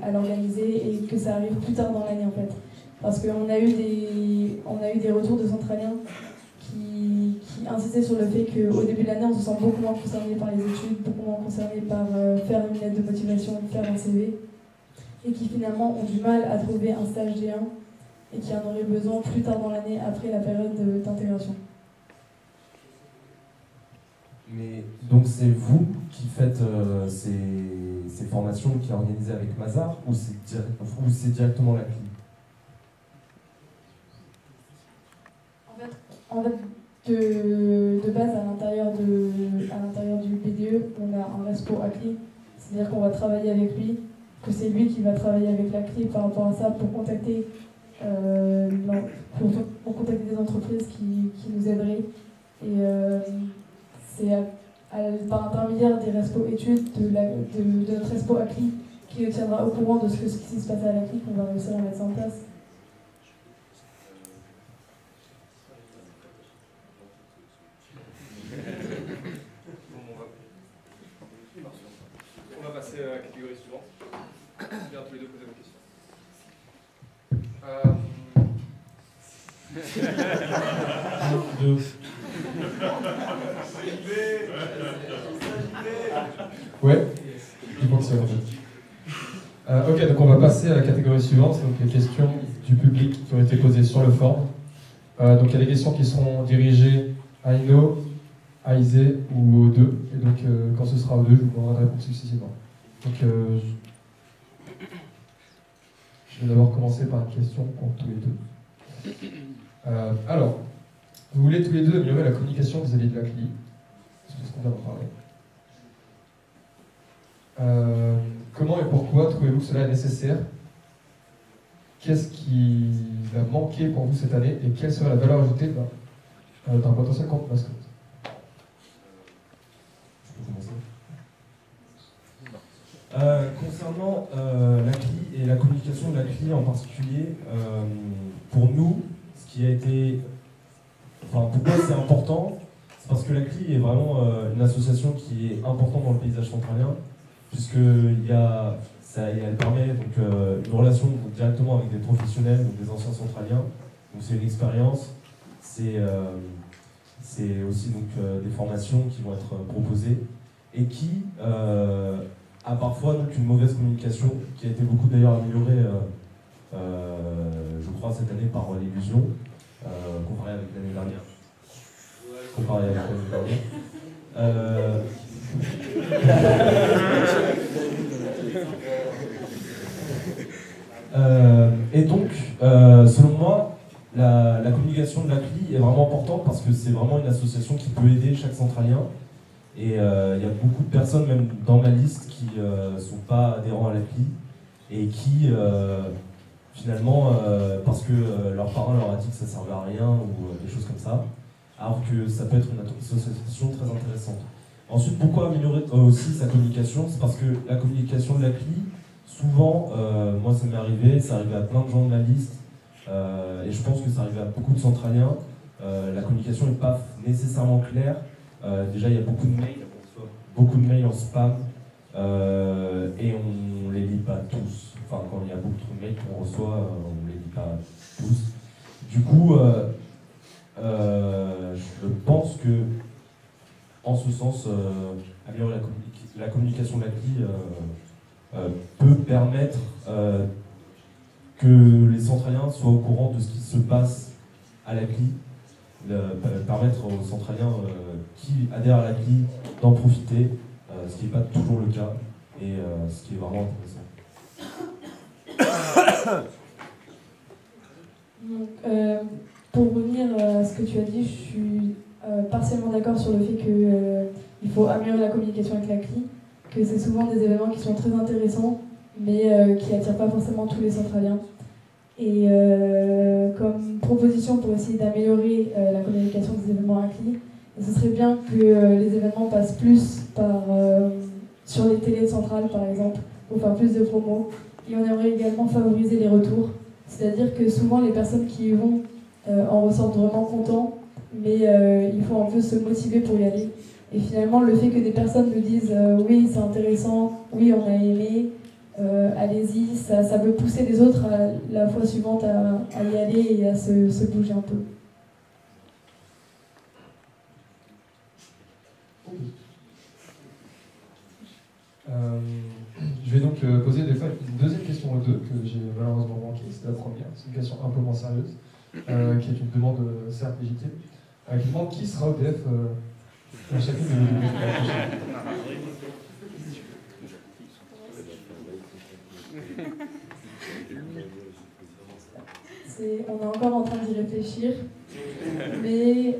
Speaker 8: à l'organiser et que ça arrive plus tard dans l'année en fait. Parce qu'on a eu des retours de centraliens qui insistaient sur le fait qu'au début de l'année on se sent beaucoup moins concerné par les études, beaucoup moins concerné par faire une lettre de motivation, faire un CV, et qui finalement ont du mal à trouver un stage G1 et qui en auraient besoin plus tard dans l'année après la période d'intégration.
Speaker 9: Mais donc c'est vous qui faites ces formations qui est organisées avec Mazar ou c'est directement la CLI?
Speaker 8: En fait, de base, à l'intérieur du BDE, on a un respo à CLI, c'est-à-dire qu'on va travailler avec lui, que c'est lui qui va travailler avec la CLI par rapport à ça pour contacter, pour contacter des entreprises qui nous aideraient. Et c'est par l'intermédiaire des respo études, de notre respo à CLI, qui nous tiendra au courant de ce qui se passe à la CLI, qu'on va réussir à mettre ça en place.
Speaker 2: On va passer à la catégorie suivante. Bien, tous les deux poser vos questions. Ouais, il fonctionne en fait. Ok, donc on va passer à la catégorie suivante, donc les questions du public qui ont été posées sur le forum. Donc il y a des questions qui seront dirigées à Ino, à Isée ou aux deux, et donc quand ce sera aux deux, je vous demanderai de répondre successivement. Donc je vais d'abord commencer par une question pour tous les deux. Alors, vous voulez tous les deux améliorer la communication vis-à-vis de la CLI, c'est ce qu'on vient d'en parler. Comment et pourquoi trouvez-vous que cela est nécessaire? Qu'est-ce qui va manquer pour vous cette année et quelle sera la valeur ajoutée d'un potentiel compte mascotte?
Speaker 9: Concernant la CLI et la communication de la CLI en particulier, pour nous, ce qui a été... Enfin, pourquoi c'est important? C'est parce que la CLI est vraiment une association qui est importante dans le paysage centralien, puisqu'elle permet donc, une relation directement avec des professionnels, donc des anciens centraliens. Donc c'est une expérience, c'est aussi donc, des formations qui vont être proposées et qui a parfois donc, une mauvaise communication qui a été beaucoup d'ailleurs améliorée, je crois, cette année par l'illusion, comparée avec l'année dernière. Et donc, selon moi, la communication de la CLI est vraiment importante parce que c'est vraiment une association qui peut aider chaque centralien. Et il y a beaucoup de personnes, même dans ma liste, qui ne sont pas adhérents à la CLI et qui, finalement, parce que leurs parents leur a dit que ça ne servait à rien ou des choses comme ça, alors que ça peut être une association très intéressante. Ensuite, pourquoi améliorer aussi sa communication? C'est parce que la communication de la CLI, souvent, moi ça m'est arrivé, ça arrivait à plein de gens de ma liste, et je pense que ça arrivait à beaucoup de centraliens, la communication n'est pas nécessairement claire. Déjà, il y a beaucoup de mails en spam, et on les lit pas tous. Enfin, quand il y a beaucoup de mails qu'on reçoit, on les lit pas tous. Du coup, je pense que, en ce sens, améliorer la communication de la CLI peut permettre que les centraliens soient au courant de ce qui se passe à la CLI, permettre aux centraliens qui adhèrent à la CLI d'en profiter, ce qui n'est pas toujours le cas, et ce qui est vraiment intéressant.
Speaker 8: Donc, pour revenir à ce que tu as dit, je suis partiellement d'accord sur le fait qu'il il faut améliorer la communication avec la CLI, que c'est souvent des événements qui sont très intéressants, mais qui n'attirent pas forcément tous les centraliens. Et comme proposition pour essayer d'améliorer la communication des événements à CLI, ce serait bien que les événements passent plus sur les télés centrales, par exemple, pour faire plus de promos. Et on aimerait également favoriser les retours. C'est-à-dire que souvent, les personnes qui y vont en ressortent vraiment contents, mais il faut un peu se motiver pour y aller. Et finalement, le fait que des personnes nous disent oui, c'est intéressant, oui, on a aimé, allez-y, ça peut pousser les autres la fois suivante à y aller et à se bouger un peu.
Speaker 2: Je vais donc poser des fois une deuxième question aux deux que j'ai malheureusement manquée. C'est la première, c'est une question un peu moins sérieuse, qui est une demande certes légitime, qui demande qui sera EDF dans chacune des vidéos.
Speaker 8: On est encore en train d'y réfléchir, mais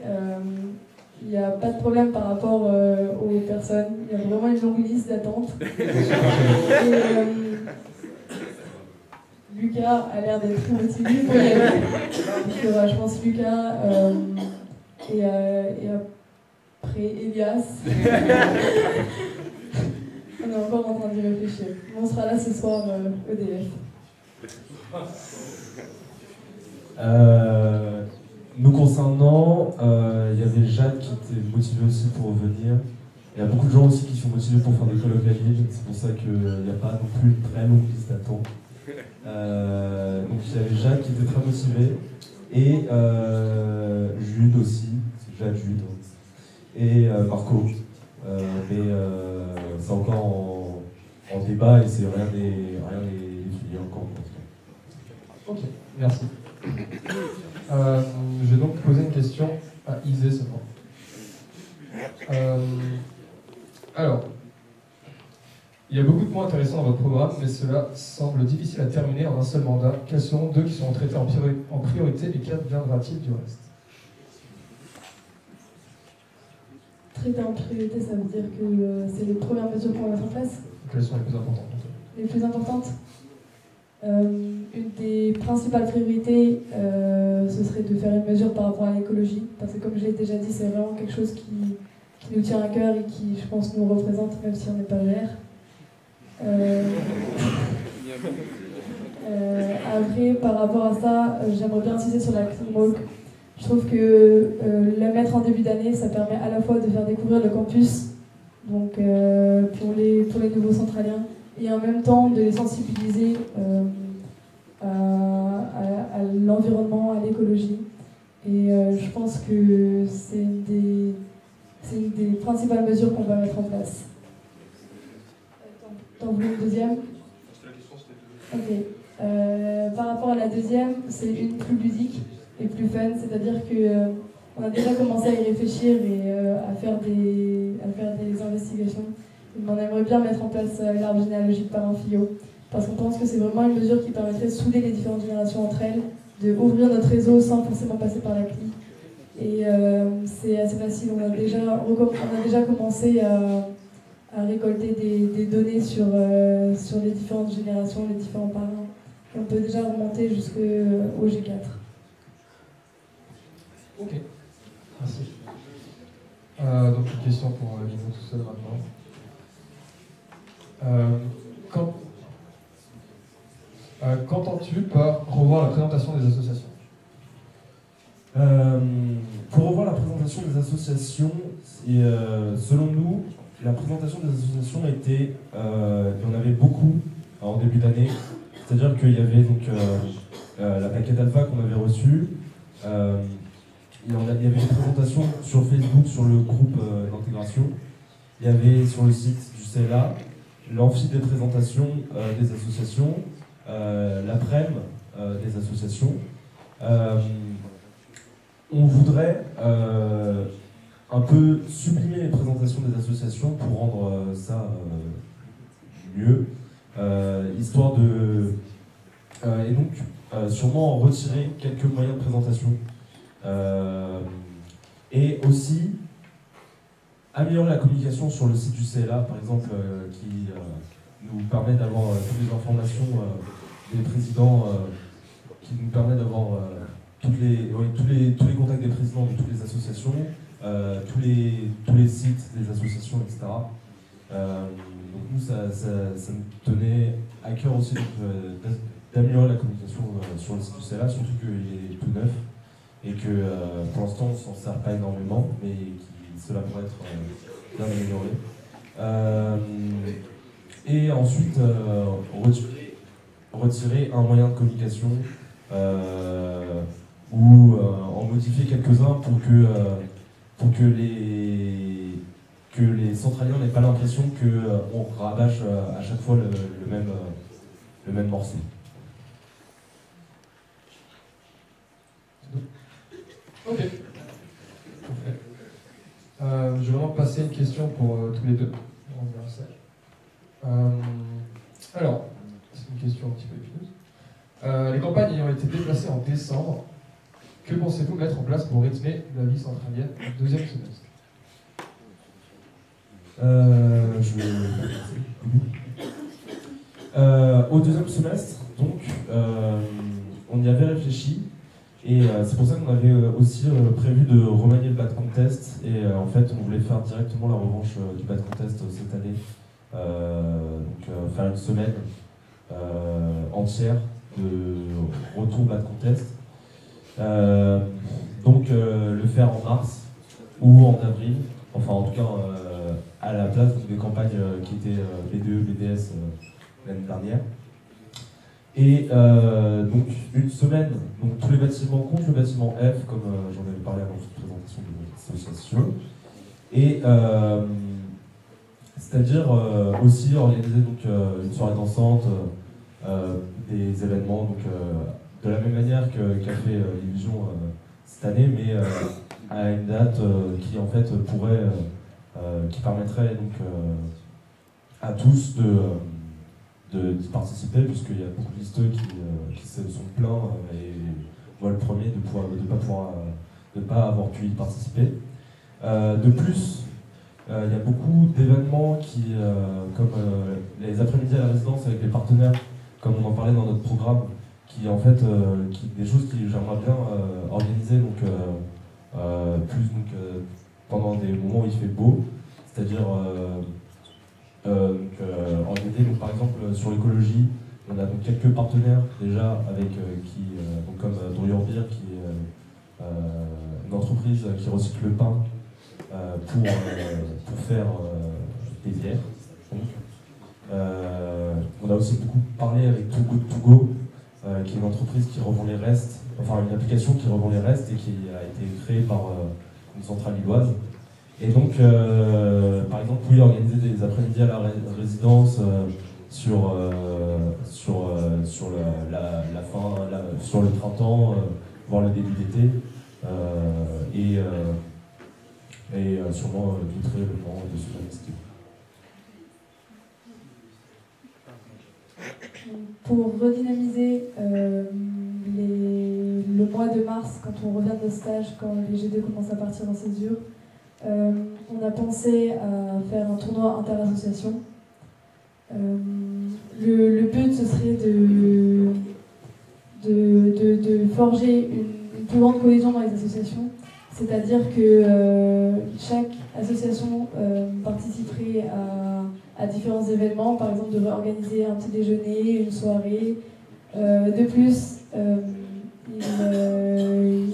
Speaker 8: il n'y a pas de problème par rapport aux personnes. Il y a vraiment une longue liste d'attente. Lucas a l'air d'être très motivé pour y aller. Donc il y aura, je pense, Lucas et après Elias. On est encore en train d'y réfléchir. On sera là ce soir, EDF.
Speaker 9: Nous concernant, il y avait Jade qui était motivée aussi pour venir. Il y a beaucoup de gens aussi qui sont motivés pour faire des colloques à Lille, c'est pour ça qu'il n'y a pas non plus une très longue liste d'attente. Donc il y avait Jade qui était très motivée, et Jude aussi, c'est Jade, Jude, et Marco. Mais c'est encore en débat et c'est rien défini encore.
Speaker 2: Ok, merci. Je vais donc poser une question à Isée seulement. Alors, il y a beaucoup de points intéressants dans votre programme, mais cela semble difficile à terminer en un seul mandat. Quels seront deux qui seront traités en priorité et qu'adviendra-t-il du reste?
Speaker 8: Traiter en priorité, ça veut dire que c'est les premières mesures qu'on va mettre en place.
Speaker 2: Quelles sont les plus importantes?
Speaker 8: Les plus importantes une des principales priorités, ce serait de faire une mesure par rapport à l'écologie, parce que comme je l'ai déjà dit, c'est vraiment quelque chose qui nous tient à cœur et qui, je pense, nous représente, même si on n'est pas vert. Après, par rapport à ça, j'aimerais bien insister sur la Clean Walk. Je trouve que la mettre en début d'année, ça permet à la fois de faire découvrir le campus, donc pour les nouveaux centraliens, et en même temps de les sensibiliser à l'environnement, à l'écologie. Et je pense que c'est une des principales mesures qu'on va mettre en place. T'en voulais une deuxième? Ok. Par rapport à la deuxième, c'est une plus ludique et plus fun, c'est-à-dire qu'on a déjà commencé à y réfléchir et à faire des investigations. On aimerait bien mettre en place l'arbre généalogique par un fillot, parce qu'on pense que c'est vraiment une mesure qui permettrait de souder les différentes générations entre elles, d'ouvrir notre réseau sans forcément passer par la CLI. Et c'est assez facile, on a déjà commencé à récolter des données sur les différentes générations, les différents parrains, et on peut déjà remonter jusqu'au G4.
Speaker 2: Ok, merci. Donc une question pour Lino tout seul maintenant. Qu'entends-tu par revoir la présentation des associations?
Speaker 9: Pour revoir la présentation des associations, selon nous, la présentation des associations était, il y en avait beaucoup en début d'année, c'est-à-dire qu'il y avait donc la plaquette alpha qu'on avait reçue, il y avait des présentations sur Facebook, sur le groupe d'intégration, il y avait sur le site du CLA l'amphi des présentations des associations, l'après-midi des associations. On voudrait un peu sublimer les présentations des associations pour rendre ça mieux, histoire de... et donc, sûrement retirer quelques moyens de présentation. Et aussi, améliorer la communication sur le site du CLA, par exemple, qui nous permet d'avoir toutes les informations des présidents, qui nous permet d'avoir tous les contacts des présidents de toutes les associations, tous les sites des associations, etc. Donc nous, ça nous tenait à cœur aussi d'améliorer la communication sur le site du CLA, surtout qu'il est tout neuf et que pour l'instant on ne s'en sert pas énormément, mais cela pourrait être bien amélioré. Et ensuite retirer un moyen de communication ou en modifier quelques-uns pour que les centraliens n'aient pas l'impression qu'on rabâche à chaque fois le même morceau.
Speaker 2: Ok. Je vais vraiment passer une question pour tous les deux. On verra ça. Alors, c'est une question un petit peu épineuse. Les campagnes ayant été déplacées en décembre, que pensez-vous mettre en place pour rythmer la vie centralienne au deuxième semestre?
Speaker 9: Au deuxième semestre, donc, on y avait réfléchi. Et c'est pour ça qu'on avait aussi prévu de remanier le bad contest. Et en fait, on voulait faire directement la revanche du bad contest cette année. Donc faire une semaine entière de retour bad contest. Donc le faire en mars ou en avril. Enfin, en tout cas, à la place des campagnes qui étaient BDE, BDS l'année dernière. Et donc une semaine, donc tous les bâtiments contre le bâtiment F, comme j'en avais parlé avant toute présentation de l'association. Et c'est-à-dire aussi organiser donc, une soirée dansante, des événements, donc, de la même manière qu'a fait l'illusion cette année, mais à une date qui en fait pourrait, qui permettrait donc à tous d'y participer, puisqu'il y a beaucoup de listeux qui se sont plaints, et moi le premier, de ne pas avoir pu y participer. De plus, il y a beaucoup d'événements comme les après-midi à la résidence avec les partenaires, comme on en parlait dans notre programme, qui en fait, des choses que j'aimerais bien organiser donc, pendant des moments où il fait beau, c'est-à-dire organiser, donc, par exemple sur l'écologie, on a donc quelques partenaires déjà avec donc, comme Drouillard-Beer, qui est une entreprise qui recycle le pain pour faire des bières. Donc, on a aussi beaucoup parlé avec Too Good To Go, qui est une entreprise qui revend les restes, enfin une application qui revend les restes et qui a été créée par une centrale lilloise. Et donc, par exemple, oui, organiser des après-midi à la résidence sur le printemps, voire le début d'été, et sûrement d'autres événements de ce style.
Speaker 8: Pour redynamiser le mois de mars, quand on revient de stage, quand les G2 commencent à partir en césure, on a pensé à faire un tournoi interassociation. Le but, ce serait de forger une plus grande cohésion dans les associations, c'est-à-dire que chaque association participerait à différents événements, par exemple devrait organiser un petit déjeuner, une soirée. De plus,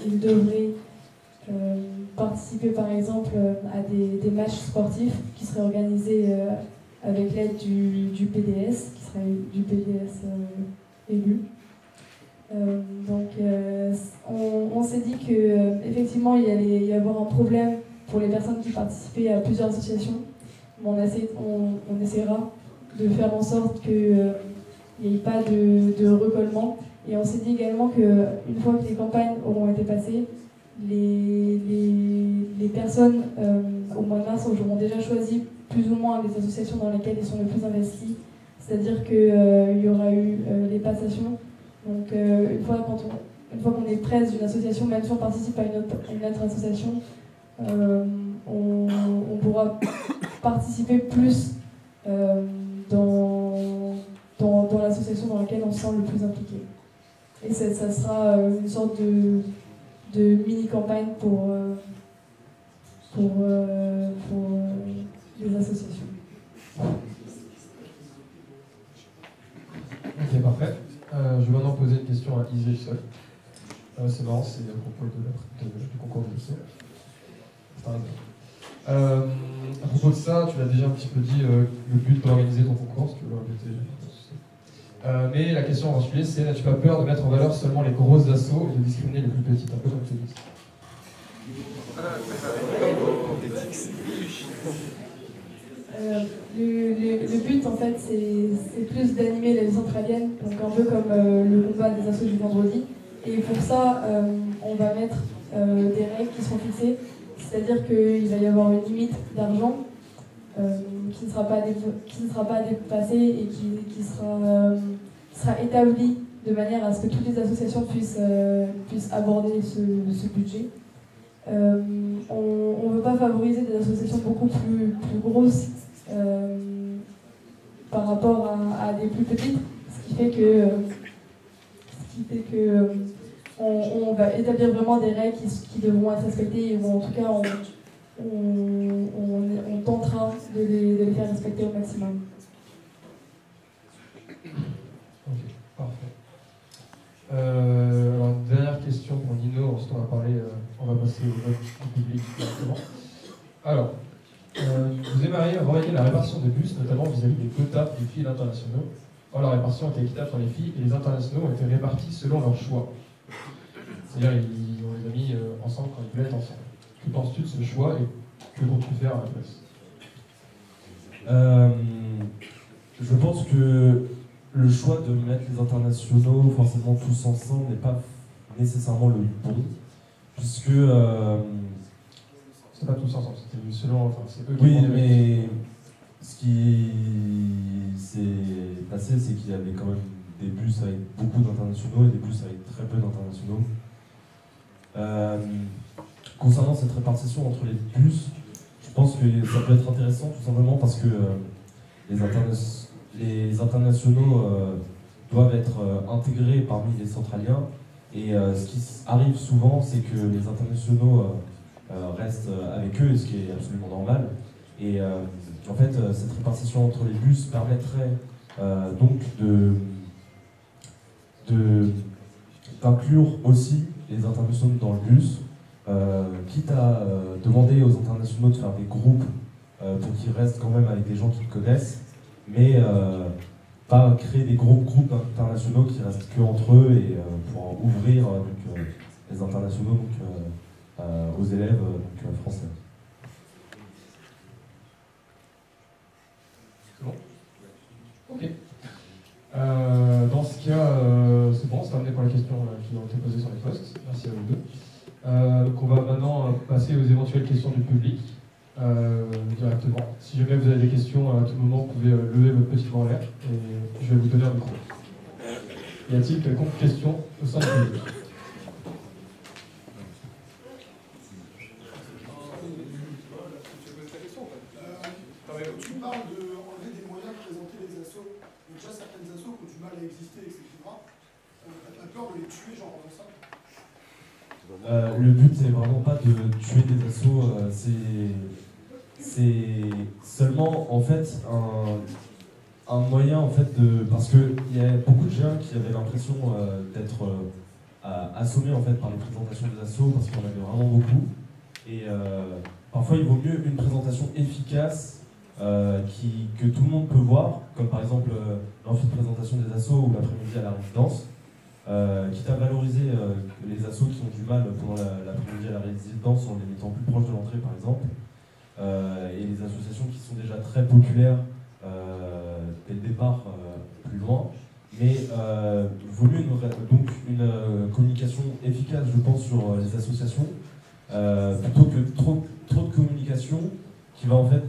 Speaker 8: il devrait participer par exemple à des matchs sportifs qui seraient organisés avec l'aide du PDS, qui serait du PDS élu. Donc on s'est dit qu'effectivement il allait y avoir un problème pour les personnes qui participaient à plusieurs associations. On essaiera de faire en sorte qu'il n'y ait pas de recollement. Et on s'est dit également qu'une fois que les campagnes auront été passées, les personnes au mois de mars auront déjà choisi plus ou moins les associations dans lesquelles ils sont le plus investis. C'est-à-dire qu'il y aura eu les passations. Donc une fois qu'on est presse d'une association, même si on participe à une autre association, on pourra participer plus dans l'association dans laquelle on se sent le plus impliqué. Et ça sera une sorte de mini-campagne pour les associations.
Speaker 2: Ok, parfait. Je vais maintenant poser une question à Isée seul. C'est marrant, c'est à propos du concours de lycée. À propos de ça, tu l'as déjà un petit peu dit, le but d'organiser ton concours, si tu veux le répéter. Mais la question en particulier, c'est n'as-tu pas peur de mettre en valeur seulement les grosses assos et de discriminer les plus petites, un peu comme tu dis?
Speaker 8: Le but en fait c'est plus d'animer la vie centralienne, donc un peu comme le combat des assos du vendredi. Et pour ça, on va mettre des règles qui seront fixées, c'est-à-dire qu'il va y avoir une limite d'argent qui ne sera pas dépassée et qui sera établie de manière à ce que toutes les associations puissent aborder ce budget. On ne veut pas favoriser des associations beaucoup plus grosses par rapport à des plus petites, ce qui fait que on va établir vraiment des règles qui devront être respectées, ou en tout cas on tentera de les faire respecter au maximum.
Speaker 2: Ok, parfait. Alors, une dernière question pour Nino, ensuite on va passer au vote du public directement. Alors, vous aimeriez revoyer la répartition de bus, notamment vis-à-vis des quotas des filles internationaux. Or, la répartition était équitable pour les filles et les internationaux ont été répartis selon leur choix. C'est-à-dire, on les a mis ensemble quand ils voulaient être ensemble. Que penses-tu de ce choix et que comptes-tu faire à la place?
Speaker 9: Je pense que le choix de mettre les internationaux forcément tous ensemble n'est pas nécessairement le bon, puisque
Speaker 2: c'est pas tous ensemble, c'était selon, enfin c'est eux qui
Speaker 9: oui, mais ce qui s'est passé, c'est qu'il y avait quand même des bus avec beaucoup d'internationaux et des bus avec très peu d'internationaux. Concernant cette répartition entre les bus, je pense que ça peut être intéressant tout simplement parce que les internationaux doivent être intégrés parmi les centraliens, et ce qui arrive souvent, c'est que les internationaux restent avec eux, ce qui est absolument normal. Et en fait, cette répartition entre les bus permettrait donc d'inclure aussi les internationaux dans le bus, quitte à demander aux internationaux de faire des groupes pour qu'ils restent quand même avec des gens qu'ils connaissent, mais pas créer des gros groupes internationaux qui restent que entre eux, et pour ouvrir les internationaux aux élèves français.
Speaker 2: C'est bon? Ok. Dans ce cas, c'est bon, c'est terminé pour les questions qui ont été posées sur les posts. Merci à vous deux. Donc on va maintenant passer aux éventuelles questions du public directement. Si jamais vous avez des questions, à tout moment, vous pouvez lever votre petit doigt en l'air et je vais vous donner un micro. Y a-t-il quelconque question au sein du public?
Speaker 7: Tu parles d'enlever des moyens de présenter les assos. Donc déjà, certaines assos qui ont du mal à exister, etc. T'as peur de les tuer, genre comme ça?
Speaker 9: Le but, c'est vraiment pas de tuer des assos, c'est seulement en fait un moyen en fait de, parce que il y a beaucoup de gens qui avaient l'impression d'être assommés en fait par les présentations des assos, parce qu'il y en avait vraiment beaucoup, et parfois il vaut mieux une présentation efficace que tout le monde peut voir, comme par exemple l'amphi de présentation des assos ou l'après-midi à la résidence, quitte à valoriser les assos qui ont du mal pendant l'après-midi à la résidence en les mettant plus proches de l'entrée par exemple, et les associations qui sont déjà très populaires dès le départ plus loin. Mais il vaut mieux donc une communication efficace, je pense, sur les associations, plutôt que trop de communication qui va en fait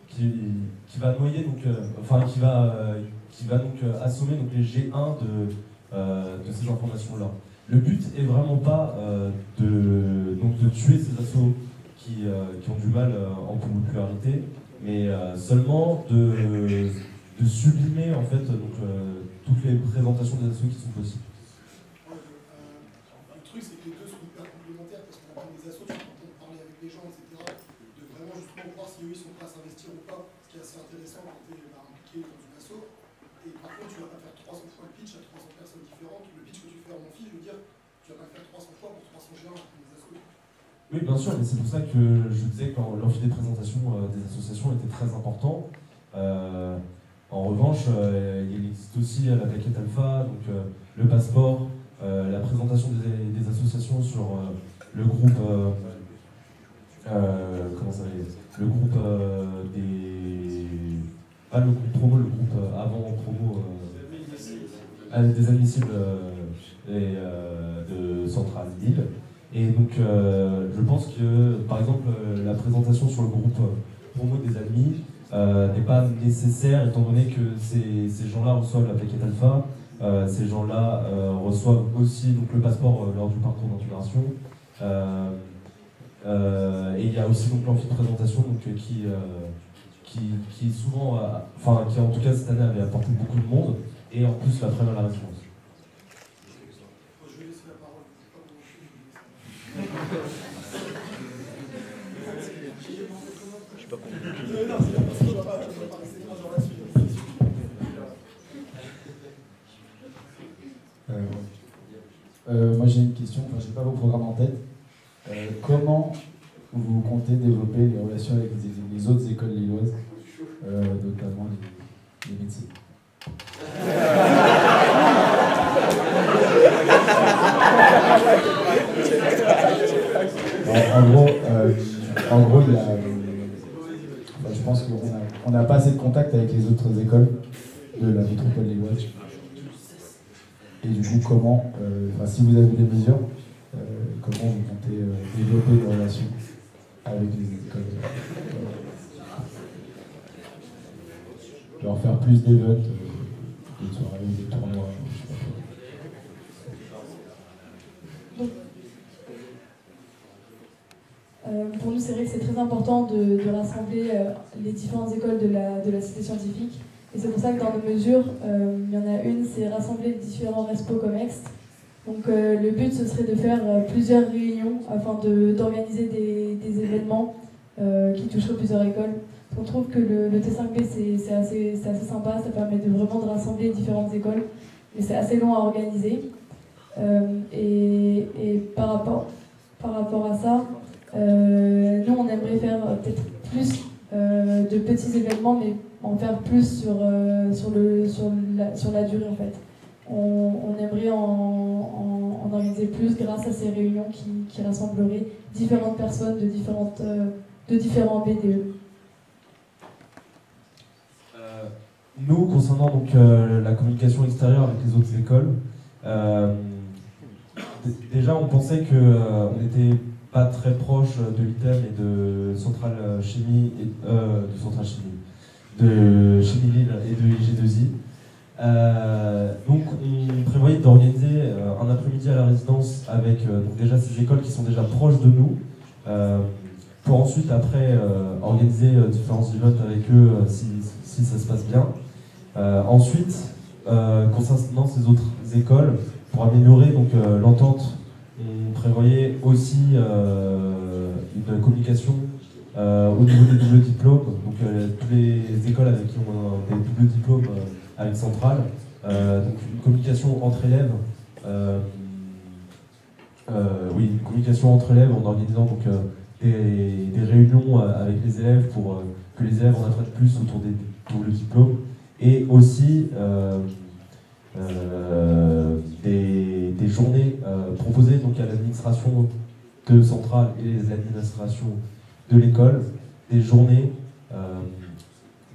Speaker 9: qui va noyer donc qui va donc assommer donc les G1 de ces informations là. Le but est vraiment pas de tuer ces assos qui ont du mal en popularité, mais seulement de sublimer en fait donc, toutes les présentations des assos qui sont possibles.
Speaker 7: Le truc, c'est que les deux sont hyper complémentaires parce qu'on a des assos, tu peux parler avec les gens, etc. De vraiment justement voir si eux ils sont prêts à s'investir ou pas, ce qui est assez intéressant quand tu es impliqué dans une asso. Et par contre, tu vas pas faire 300 fois le pitch à 300 personnes différentes. Le pitch que tu fais à mon fils, je veux dire, tu vas pas le faire 300 fois pour 300 géants avec des assos.
Speaker 9: Oui, bien sûr, mais c'est pour ça que je disais que l'amphi des présentations des associations était très important. En revanche, il existe aussi la plaquette alpha, donc le passeport, la présentation des associations sur le groupe, comment ça s'appelle, le groupe pas le groupe promo, le groupe avant promo, des admissibles de Centrale Lille. Et donc, je pense que, par exemple, la présentation sur le groupe promo des admis n'est pas nécessaire, étant donné que ces gens-là reçoivent la plaquette alpha, ces gens-là reçoivent aussi donc, le passeport lors du parcours d'intégration. Et il y a aussi donc l'amphi de présentation donc, qui souvent, enfin qui en tout cas cette année avait apporté beaucoup de monde, et en plus la preuve à la référence.
Speaker 7: Je vais laisser la parole.
Speaker 1: Je sais pas pourquoi.
Speaker 10: Moi j'ai une question, enfin j'ai pas vos programmes en tête. Comment vous comptez développer les relations avec les autres écoles lilloises, notamment les médecins? En gros, je pense qu'on n'a pas assez de contact avec les autres écoles de la métropole lilloise. Et du coup, comment, si vous avez des mesures, comment vous comptez développer des relations avec les écoles, genre faire plus d'événements, des soirées, des tournois, je sais pas quoi.
Speaker 8: Pour nous, c'est vrai que c'est très important de rassembler les différentes écoles de la cité scientifique. Et c'est pour ça que dans nos mesures, il y en a une, c'est rassembler différents respos COMEX. Donc le but, ce serait de faire plusieurs réunions afin d'organiser des événements qui toucheraient plusieurs écoles. On trouve que le T5B, c'est assez sympa, ça permet vraiment de rassembler différentes écoles, mais c'est assez long à organiser. Et par rapport à ça, nous, on aimerait faire peut-être plus de petits événements, mais en faire plus sur la durée en fait. On aimerait en organiser plus grâce à ces réunions qui rassembleraient différentes personnes de différents BDE.
Speaker 9: Nous, concernant donc, la communication extérieure avec les autres écoles, déjà on pensait qu'on n'était pas très proche de l'ITEM et de Centrale Chimie, de Chimie Lille et de IG2I. Donc on prévoyait d'organiser un après-midi à la résidence avec donc déjà ces écoles qui sont déjà proches de nous, pour ensuite après organiser différents events avec eux si ça se passe bien. Ensuite, concernant ces autres écoles, pour améliorer donc l'entente, on prévoyait aussi une communication au niveau des doubles diplômes, donc toutes les écoles avec qui ont des doubles diplômes avec Centrale, donc une communication entre élèves, une communication entre élèves en organisant donc des réunions avec les élèves pour que les élèves en apprennent plus autour des doubles diplômes, et aussi des journées proposées donc à l'administration de Centrale et les administrations de l'école, des journées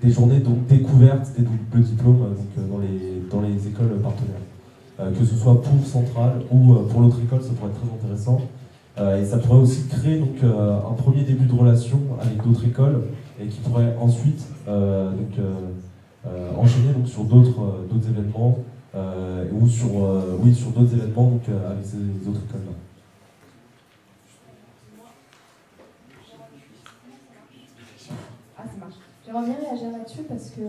Speaker 9: donc découvertes des doubles diplômes donc, dans les écoles partenaires. Que ce soit pour Centrale ou pour l'autre école, ça pourrait être très intéressant. Et ça pourrait aussi créer donc, un premier début de relation avec d'autres écoles, et qui pourrait ensuite enchaîner donc, sur d'autres événements, ou sur d'autres événements donc, avec ces autres écoles-là.
Speaker 8: J'aimerais bien réagir là-dessus parce que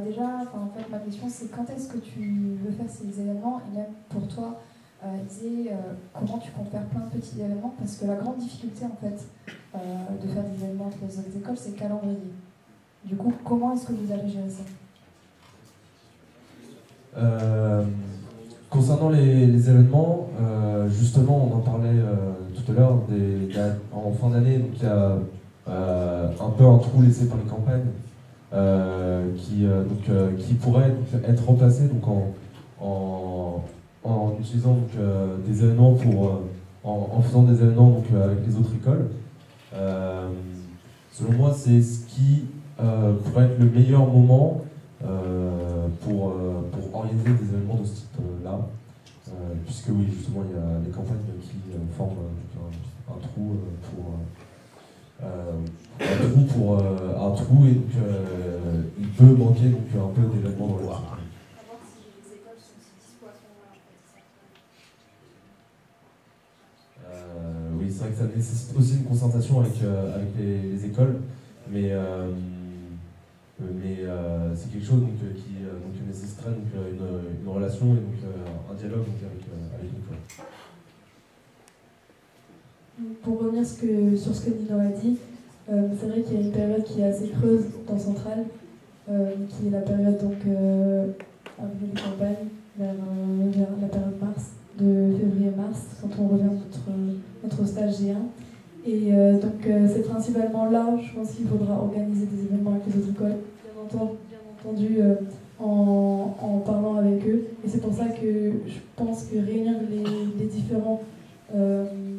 Speaker 8: déjà, en fait, ma question c'est quand est-ce que tu veux faire ces événements et même pour toi, comment tu comptes faire plein de petits événements parce que la grande difficulté en fait de faire des événements avec les autres écoles c'est le calendrier. Du coup, comment est-ce que vous allez gérer ça?
Speaker 9: Concernant les événements, justement, on en parlait tout à l'heure, en fin d'année, donc il y a un peu un trou laissé par les campagnes qui pourrait donc, être remplacé donc, en utilisant donc, des événements en faisant des événements donc, avec les autres écoles. Selon moi, c'est ce qui pourrait être le meilleur moment pour organiser des événements de ce type-là, puisque oui, justement, il y a les campagnes qui forment un trou et donc il peut manquer donc un peu d'événements dans le site. Oui, c'est vrai que ça nécessite aussi une concertation avec les écoles, mais c'est quelque chose donc, qui nécessiterait donc, une relation et donc, un dialogue donc, avec l'école.
Speaker 8: Pour revenir sur ce que Nino a dit, c'est vrai qu'il y a une période qui est assez creuse dans Centrale, qui est la période donc après les campagnes, vers la période de février-mars, quand on revient notre stage G1. Et donc c'est principalement là, je pense qu'il faudra organiser des événements avec les autres écoles, bien entendu en parlant avec eux. Et c'est pour ça que je pense que réunir les différents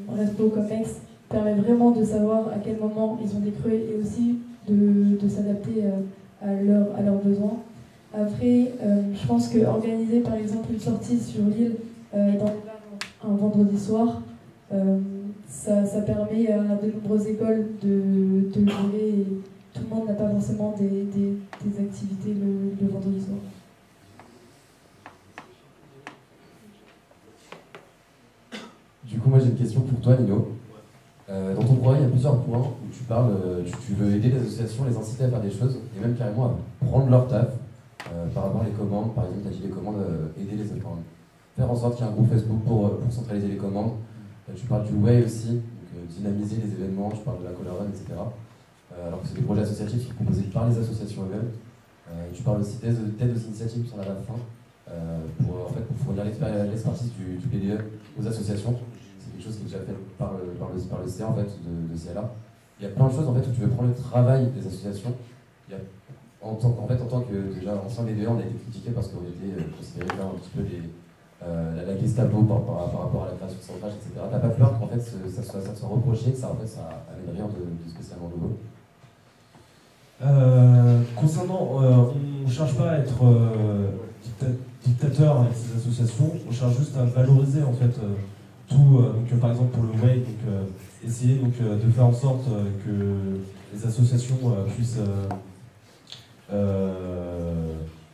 Speaker 8: restos comme Aix permet vraiment de savoir à quel moment ils ont des creux et aussi de s'adapter à leurs besoins. Après, je pense qu'organiser par exemple une sortie sur l'île dans les bars un vendredi soir, ça permet à de nombreuses écoles de le gérer et tout le monde n'a pas forcément des activités le vendredi soir.
Speaker 11: Du coup, moi j'ai une question pour toi, Nino. Dans ton programme, il y a plusieurs points où tu parles, tu veux aider les associations, les inciter à faire des choses, et même carrément à prendre leur taf par rapport à les commandes. Par exemple, tu as dit les commandes, aider les enfants. Faire en sorte qu'il y ait un groupe Facebook pour centraliser les commandes. Tu parles du Way aussi, donc, dynamiser les événements, je parle de la Colorado, etc. Alors que c'est des projets associatifs qui sont proposés par les associations elles-mêmes. Tu parles aussi d'aide aux initiatives qui sont à la fin, pour fournir l'expertise du BDE aux associations. C'est quelque chose qui est déjà fait par le CA en fait, de CLA. Il y a plein de choses en fait où tu veux prendre le travail des associations. En tant que déjà ancien BDE, on a été critiqué parce qu'on était considéré un petit peu la Gestapo par rapport à la création de centrage, etc. T'as pas peur qu'en fait ça te soit reproché, que ça amène rien de spécialement nouveau?
Speaker 9: Concernant, on ne cherche pas à être dictateur avec ces associations, on cherche juste à valoriser en fait tout. Donc, par exemple pour le Way, essayer donc, de faire en sorte que les associations puissent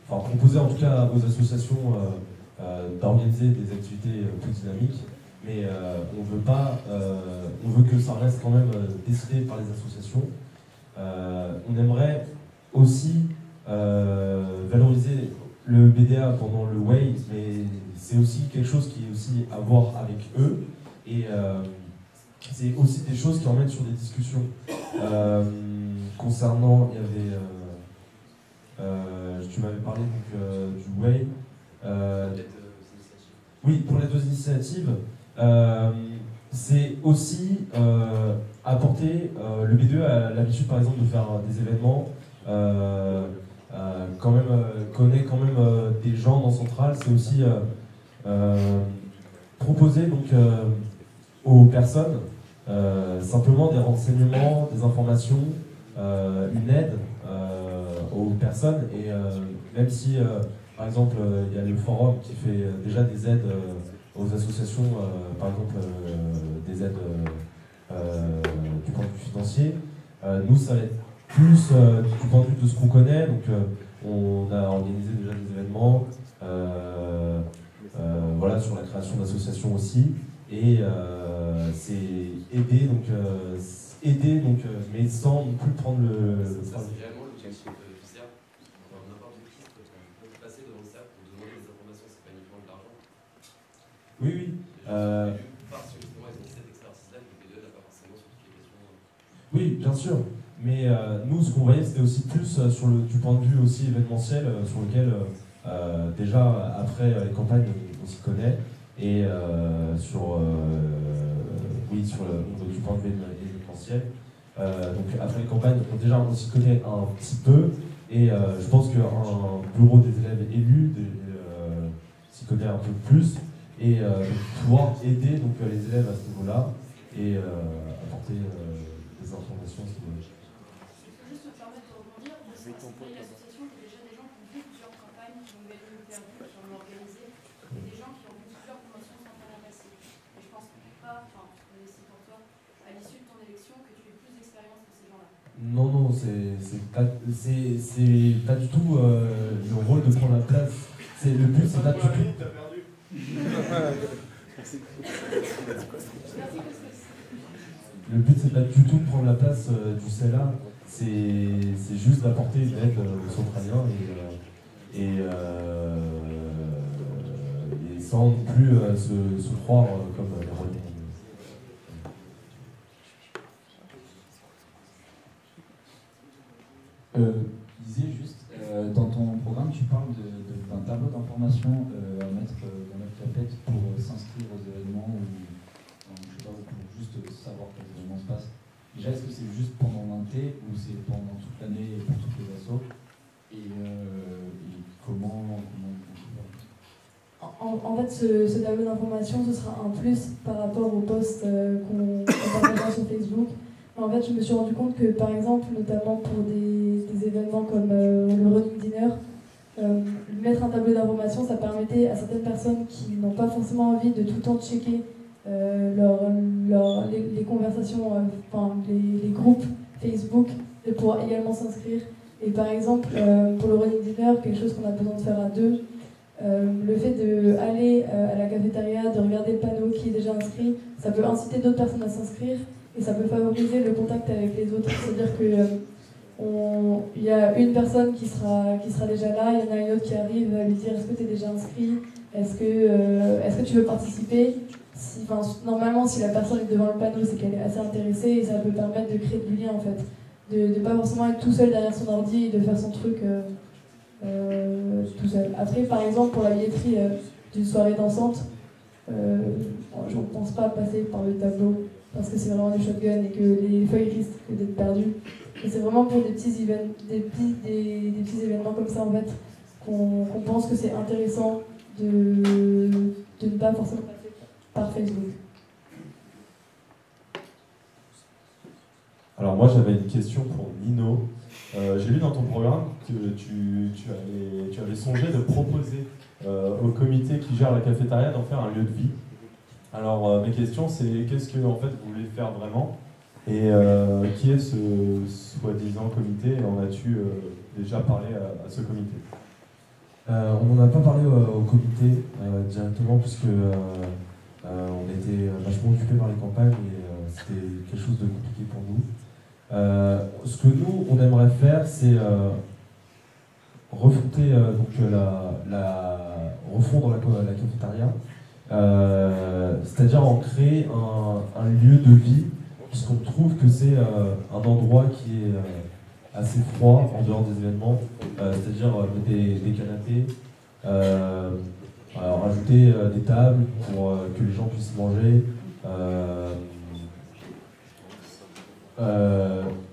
Speaker 9: proposer en tout cas aux associations d'organiser des activités plus dynamiques, mais on veut que ça reste quand même décidé par les associations. On aimerait aussi valoriser le BDA pendant le Way, mais c'est aussi quelque chose qui est aussi à voir avec eux, et c'est aussi des choses qui emmènent sur des discussions. Concernant, il y avait, tu m'avais parlé donc, du Way. Oui, pour les 2 initiatives, c'est aussi apporter, le BDE a l'habitude par exemple de faire des événements, connaît quand même des gens dans Centrale, c'est aussi proposer donc, aux personnes simplement des renseignements, des informations, une aide aux personnes, et même si par exemple il y a le forum qui fait déjà des aides aux associations, par exemple des aides du point de vue financier, nous ça va être plus du point de vue de ce qu'on connaît, donc on a organisé déjà des événements voilà, sur la création d'associations aussi, et c'est aider, mais sans non plus prendre le
Speaker 11: chez Ficer. N'importe qui peut passer devant ça pour demander des informations, c'est pas uniquement de l'argent.
Speaker 9: Oui, oui.
Speaker 11: Parce que justement, ils ont cette expertise-là, que le BDE n'a pas forcément sur toutes les questions.
Speaker 9: Oui, bien sûr. Mais nous, ce qu'on voyait, c'était aussi plus du point de vue aussi événementiel, sur lequel déjà après les campagnes, on s'y connaît, et du point de vue événementiel. Donc après les campagnes, déjà on s'y connaît un petit peu, et je pense qu'un bureau des élèves élus s'y connaît un peu plus, et pouvoir aider donc, les élèves à ce niveau-là et apporter des informations.
Speaker 5: Juste me permettre de rebondir, parce que c'est l'association qui a déjà des gens qui ont vu plusieurs campagnes, qui ont gagné le perdu, qui ont organisé, et des gens qui ont vu plusieurs promotions spontanées passer. Et je pense pas, enfin, c'est pour toi, à l'issue de ton élection, que tu aies plus d'expérience que ces gens-là.
Speaker 9: Non, non, c'est pas du tout le rôle de prendre la place. Le but, c'est pas du tout. Le but, c'est pas du tout de prendre la place du CELA, c'est juste d'apporter une aide aux centraliens et sans non plus se croire comme les reliés.
Speaker 10: Disais juste, dans ton programme, tu parles d'un tableau d'information à mettre dans notre cafette pour s'inscrire aux événements ou je sais pas, pour juste savoir quels événements se passent. Déjà, est-ce que c'est juste pendant l'inté ou c'est pendant toute l'année pour toutes les assos et comment
Speaker 8: En fait, ce tableau d'information, ce sera un plus par rapport aux posts qu'on partagera sur Facebook. En fait, je me suis rendu compte que, par exemple, notamment pour des événements comme le Running Dinner, mettre un tableau d'information, ça permettait à certaines personnes qui n'ont pas forcément envie de tout le temps checker les conversations, les groupes Facebook, de pouvoir également s'inscrire. Et par exemple, pour le Running Dinner, quelque chose qu'on a besoin de faire à deux, le fait d'aller à la cafétéria, de regarder le panneau qui est déjà inscrit, ça peut inciter d'autres personnes à s'inscrire. Et ça peut favoriser le contact avec les autres. C'est-à-dire qu'il y a une personne qui sera déjà là, il y en a une autre qui arrive à lui dire est-ce que tu es déjà inscrit, est-ce que tu veux participer. Normalement, si la personne est devant le panneau, c'est qu'elle est assez intéressée et ça peut permettre de créer du lien en fait. De ne pas forcément être tout seul derrière son ordi et de faire son truc tout seul. Après, par exemple, pour la billetterie d'une soirée dansante, je ne pense pas passer par le tableau. Parce que c'est vraiment du shotgun et que les feuilles risquent d'être perdues. Et c'est vraiment pour des petits événements comme ça en fait qu'on pense que c'est intéressant de ne pas forcément passer par Facebook.
Speaker 9: Alors moi j'avais une question pour Nino. J'ai lu dans ton programme que tu avais songé de proposer au comité qui gère la cafétéria d'en faire un lieu de vie. Alors mes questions c'est qu'est-ce que en fait vous voulez faire vraiment et qui est ce soi-disant comité et en as-tu déjà parlé à ce comité?
Speaker 12: On n'en a pas parlé au comité directement puisque on était vachement occupés par les campagnes et c'était quelque chose de compliqué pour nous. Ce que nous on aimerait faire c'est refonder refondre la cafétéria. C'est-à-dire en créer un lieu de vie, puisqu'on trouve que c'est un endroit qui est assez froid en dehors des événements, c'est-à-dire des canapés, rajouter des tables pour que les gens puissent manger,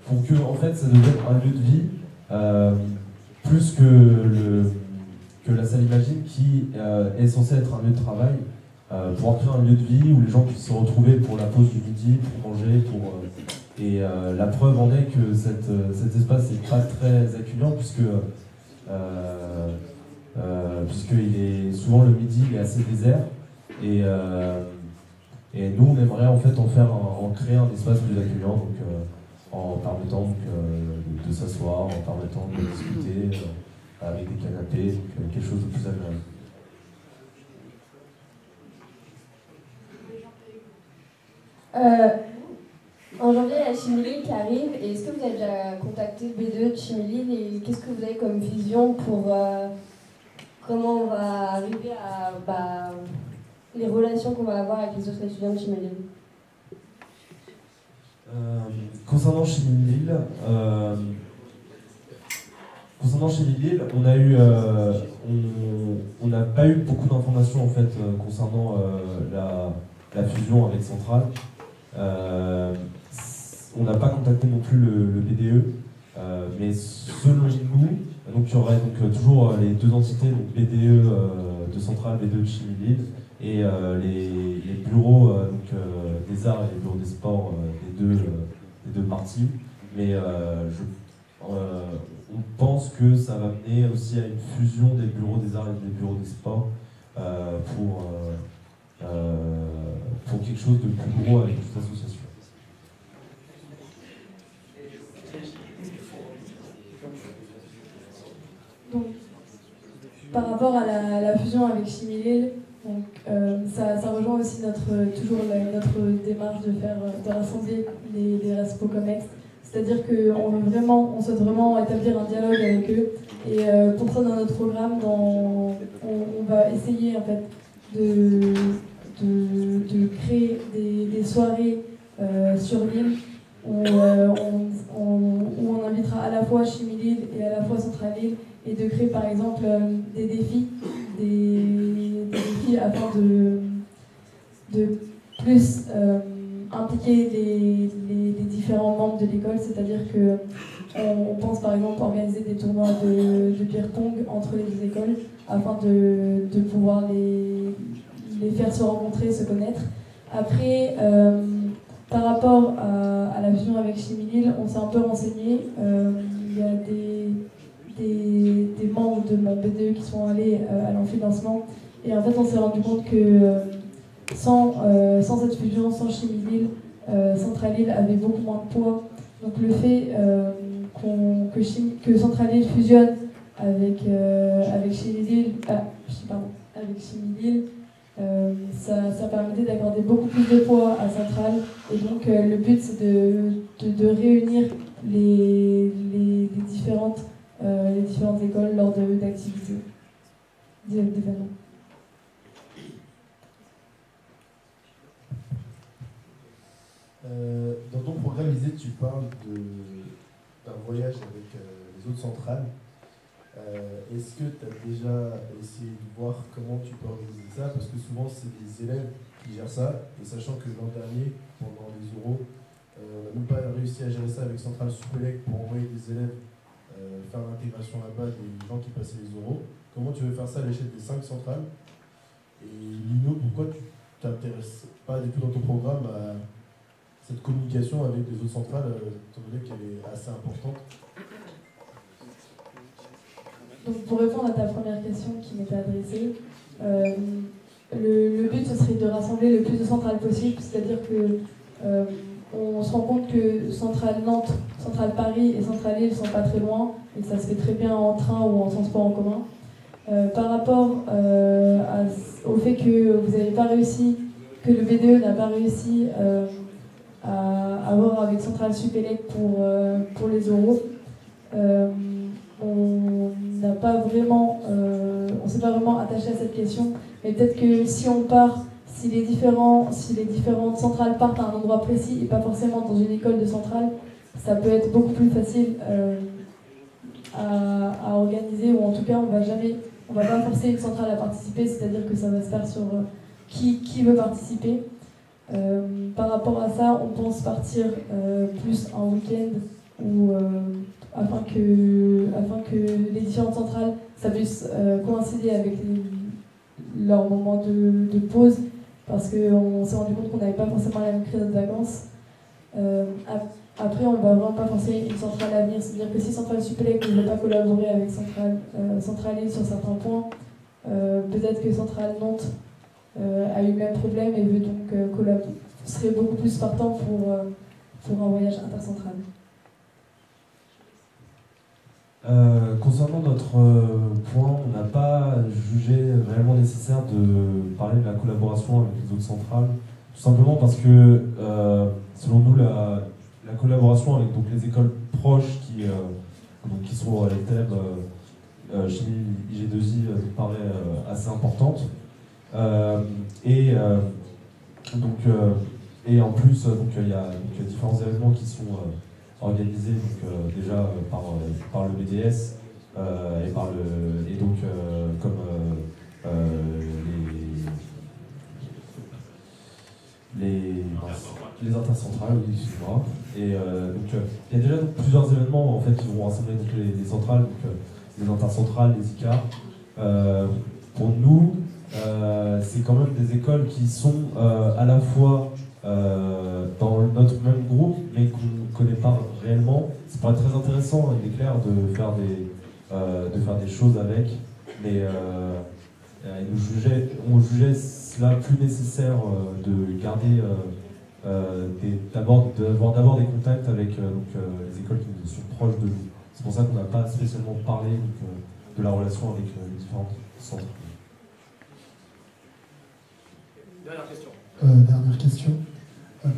Speaker 12: pour que en fait ça devienne un lieu de vie, plus que la salle Imagine qui est censée être un lieu de travail. Pouvoir créer un lieu de vie où les gens puissent se retrouver pour la pause du midi, pour manger, et la preuve en est que cet espace n'est pas très accueillant puisqu'il est souvent le midi, il est assez désert et nous on aimerait en fait en créer un espace plus accueillant, donc en permettant de s'asseoir, en permettant de discuter avec des canapés, donc quelque chose de plus agréable.
Speaker 13: En janvier, la
Speaker 8: Chimilil qui arrive. Et est-ce que vous avez déjà contacté B2 de Chimilil et qu'est-ce que vous avez comme vision pour comment on va arriver à les relations qu'on va avoir avec les autres étudiants de Chimilil?
Speaker 12: Concernant Chimilil, on n'a pas eu beaucoup d'informations en fait concernant la fusion avec Centrale. On n'a pas contacté non plus le BDE, mais selon nous, donc il y aurait donc toujours les deux entités, donc BDE de Centrale, BDE de Chimilil, et les bureaux des arts et les bureaux des sports des deux parties. Mais on pense que ça va mener aussi à une fusion des bureaux des arts et des bureaux des sports pour quelque chose de plus gros avec toute association.
Speaker 8: Donc, par rapport à la fusion avec Chimilil, donc, ça rejoint aussi notre démarche de rassembler les Respo Comex. C'est-à-dire qu'on souhaite vraiment établir un dialogue avec eux. Et pour ça, dans notre programme, on va essayer en fait de créer des soirées sur l'île où on invitera à la fois Chimilil et à la fois Centrale-Île et de créer par exemple des défis afin de plus impliquer les différents membres de l'école, c'est-à-dire qu'on pense par exemple organiser des tournois de ping-pong entre les deux écoles afin de pouvoir les faire se rencontrer, se connaître. Après, par rapport à la fusion avec Chimilil, on s'est un peu renseigné. Il y a des membres de mon BDE qui sont allés à l'enfinancement et en fait on s'est rendu compte que sans cette fusion, sans Chimilil, Centrale-Île avait beaucoup moins de poids. Donc le fait que Centrale-Île fusionne avec Chimilil, ça permettait d'accorder beaucoup plus de poids à Centrale. Et donc le but c'est de réunir les différentes écoles lors d'activités, d'événements.
Speaker 10: Dans ton programme, Isée, tu parles d'un voyage avec les autres centrales. Est-ce que tu as déjà essayé de voir comment tu peux organiser ça? Parce que souvent, c'est des élèves qui gèrent ça. Et sachant que l'an dernier, pendant les oraux, on n'a même pas réussi à gérer ça avec Centrale Supélec pour envoyer des élèves faire l'intégration là-bas des gens qui passaient les oraux. Comment tu veux faire ça à l'échelle des 5 centrales? Et Lino, pourquoi tu t'intéresses pas du tout dans ton programme à cette communication avec les autres centrales, étant donné qu'elle est assez importante?
Speaker 8: Donc pour répondre à ta première question qui m'était adressée, le but ce serait de rassembler le plus de centrales possible, c'est-à-dire que on se rend compte que Centrale Nantes, Centrale Paris et Centrale Île ne sont pas très loin et ça se fait très bien en train ou en transport en commun. Par rapport au fait que vous n'avez pas réussi, que le BDE n'a pas réussi à avoir avec Centrale Supélec pour les oraux, on s'est pas vraiment attaché à cette question, mais peut-être que si les différentes centrales partent à un endroit précis et pas forcément dans une école de centrale, ça peut être beaucoup plus facile à organiser, ou en tout cas on va pas forcer une centrale à participer, c'est-à-dire que ça va se faire sur qui veut participer. Par rapport à ça, on pense partir plus un week-end afin que les différentes centrales ça puisse coïncider avec leur moment de pause, parce qu'on s'est rendu compte qu'on n'avait pas forcément la même créneau de vacances. Après, on ne va vraiment pas forcer une centrale à venir, c'est-à-dire que si Centrale Supélec ne veut pas collaborer avec Centrale-Île sur certains points, peut-être que Centrale Nantes a eu le même problème et veut donc serait beaucoup plus partant pour un voyage intercentral.
Speaker 12: Concernant notre point, on n'a pas jugé réellement nécessaire de parler de la collaboration avec les autres centrales, tout simplement parce que, selon nous, la la collaboration avec donc, les écoles proches qui sont les thèmes chimie, IG2I me paraît assez importante. Et en plus, il y a différents événements qui sont organisés déjà par le BDS comme les intercentrales, oui, excusez-moi. Et il y a déjà plusieurs événements en fait qui vont rassembler les centrales, les intercentrales, les ICAR. Pour nous, c'est quand même des écoles qui sont à la fois dans notre même groupe, mais qu'on ne connaît pas réellement. C'est pas très intéressant, il est clair, de faire des choses avec, mais on jugeait cela plus nécessaire de garder d'avoir d'abord des contacts avec les écoles qui sont proches de nous. C'est pour ça qu'on n'a pas spécialement parlé de la relation avec les différents centres.
Speaker 2: Dernière question.
Speaker 7: Dernière question.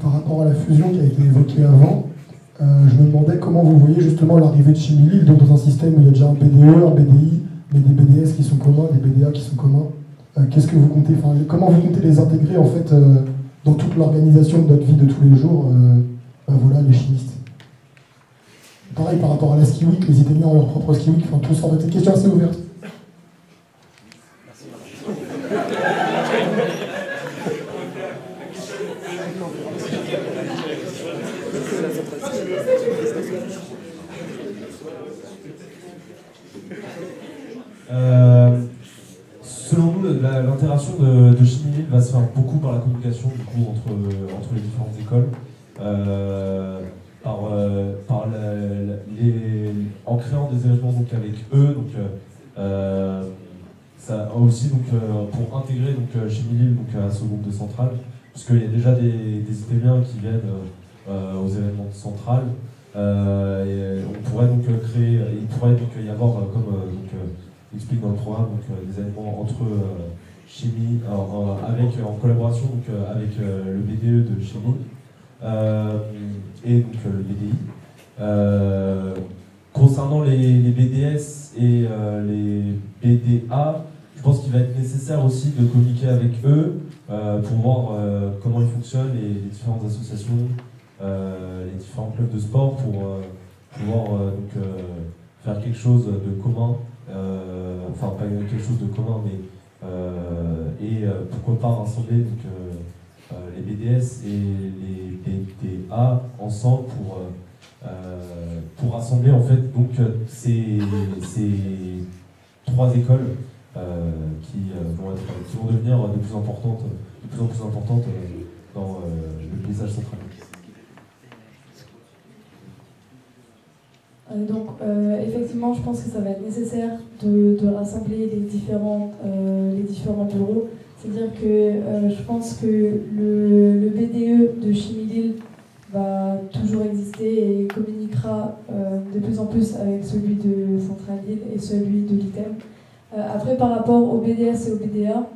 Speaker 7: Par rapport à la fusion qui a été évoquée avant, je me demandais comment vous voyez justement l'arrivée de Chimilil, donc dans un système où il y a déjà un BDE, un BDI, mais des BDS qui sont communs, des BDA qui sont communs. Qu'est-ce que vous comptez, comment vous comptez les intégrer en fait dans toute l'organisation de notre vie de tous les jours, voilà, les chimistes. Pareil par rapport à la Ski Week, les Italiens ont leur propre Ski Week, tout ça, c'est une question assez ouverte.
Speaker 12: Selon nous, l'interaction de Chimilil va se faire beaucoup par la communication du coup, entre les différentes écoles, en créant des événements donc, avec eux, ça aussi pour intégrer Chimilil à ce groupe de centrale, parce qu'il y a déjà des Italiens qui viennent aux événements de centrale. On pourrait créer, il pourrait y avoir, comme explique dans le programme, des événements entre chimie, en collaboration avec le BDE de chimie et le BDI. Concernant les BDS et les BDA, je pense qu'il va être nécessaire aussi de communiquer avec eux pour voir comment ils fonctionnent, les différentes associations, les différents clubs de sport pour pouvoir faire quelque chose de commun, enfin pas quelque chose de commun, mais pourquoi pas rassembler les BDS et les BDA ensemble pour rassembler en fait ces trois écoles qui vont devenir de plus en plus importantes dans le paysage central.
Speaker 8: Donc effectivement, je pense que ça va être nécessaire de rassembler les différents bureaux. C'est-à-dire que je pense que le BDE de Chimilil va toujours exister et communiquera de plus en plus avec celui de Centrale-Ville et celui de l'ITEM. Après, par rapport au BDS et au BDA,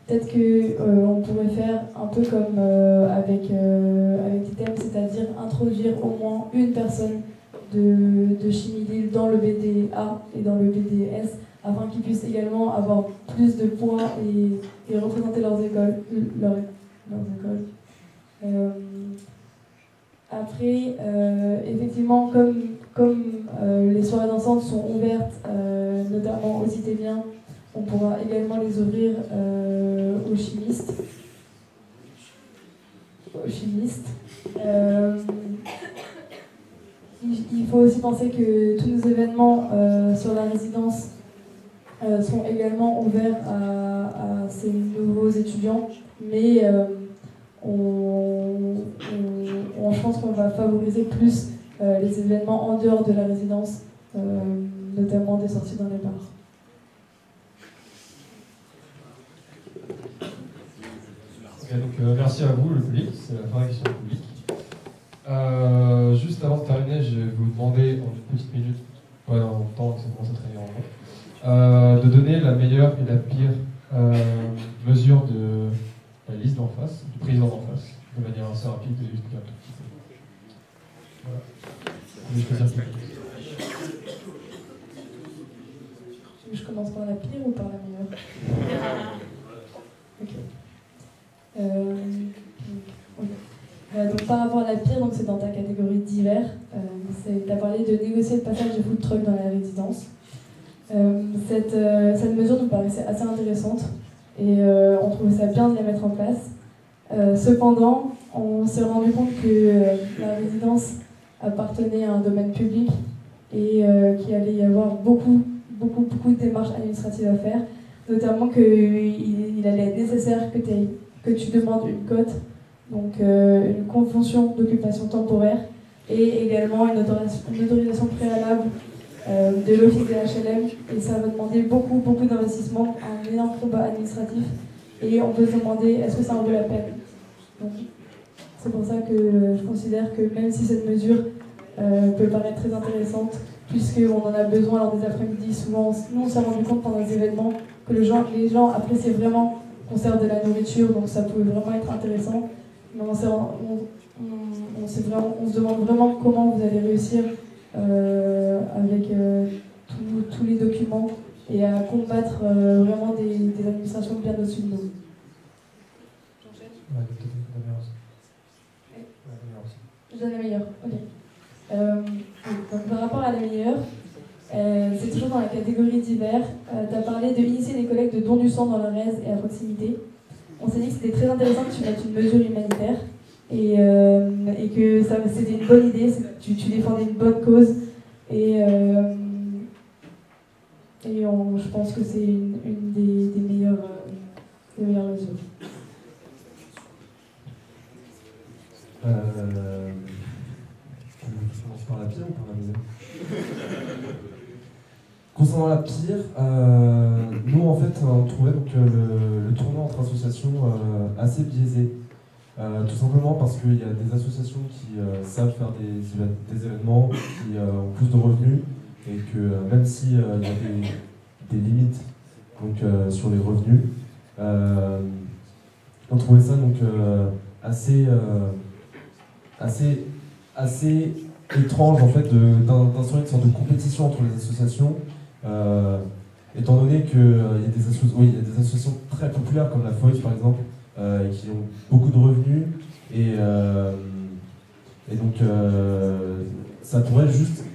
Speaker 8: peut-être qu'on pourrait faire un peu comme avec l'ITEM, c'est-à-dire introduire au moins une personne de Chimilil dans le BDA et dans le BDS, afin qu'ils puissent également avoir plus de poids et représenter leurs écoles. Après, effectivement, comme les soirées dansantes sont ouvertes, notamment aux Itéliens, on pourra également les ouvrir aux chimistes. Il faut aussi penser que tous nos événements sur la résidence sont également ouverts à ces nouveaux étudiants, mais je pense qu'on va favoriser plus les événements en dehors de la résidence, notamment des sorties dans les bars.
Speaker 2: Okay, donc, merci à vous, le public, c'est la fin de la question publique. Juste avant de terminer, je vais vous demander en une petite minute, en même temps que ça commence à traîner en gros, de donner la meilleure et la pire mesure de la liste d'en face, du président d'en face, de manière assez rapide et juste un tout petit peu.
Speaker 8: Je commence par la pire ou par la meilleure? Ok. Donc par rapport à la pire, c'est dans ta catégorie divers. Tu as parlé de négocier le passage de food truck dans la résidence. Cette mesure nous paraissait assez intéressante et on trouvait ça bien de la mettre en place. Cependant, on s'est rendu compte que la résidence appartenait à un domaine public et qu'il allait y avoir beaucoup de démarches administratives à faire, notamment qu'il allait être nécessaire que tu demandes une cote, donc une convention d'occupation temporaire et également une autorisation préalable de l'office des HLM, et ça va demander beaucoup d'investissement, un énorme combat administratif, et on peut se demander est-ce que ça en vaut la peine. Donc c'est pour ça que je considère que même si cette mesure peut paraître très intéressante, puisqu'on en a besoin lors des après-midi, souvent nous on s'est rendu compte pendant les événements que les gens appréciaient vraiment qu'on serve de la nourriture, donc ça pouvait vraiment être intéressant, mais on se demande vraiment comment vous allez réussir avec tous les documents et à combattre vraiment des administrations bien au-dessus de nous. Je donne la meilleure, ok. Donc par rapport à la meilleure, c'est toujours dans la catégorie divers. Tu as parlé de initier des collectes de dons du sang dans le RES et à proximité. On s'est dit que c'était très intéressant que tu mettes une mesure humanitaire et que c'était une bonne idée, tu défendais une bonne cause et je pense que c'est une des meilleures mesures.
Speaker 12: Je commence par la pire ou par la meilleure? Concernant la pire, nous en fait on trouvait donc, le tournoi entre associations assez biaisé. Tout simplement parce qu'il y a des associations qui savent faire des événements, qui ont plus de revenus, et que même s'il y a des limites donc, sur les revenus, on trouvait ça donc, assez étrange en fait d'instaurer une sorte de compétition entre les associations, étant donné qu'il y a des associations très populaires comme la Foïs par exemple, qui ont beaucoup de revenus et donc ça pourrait juste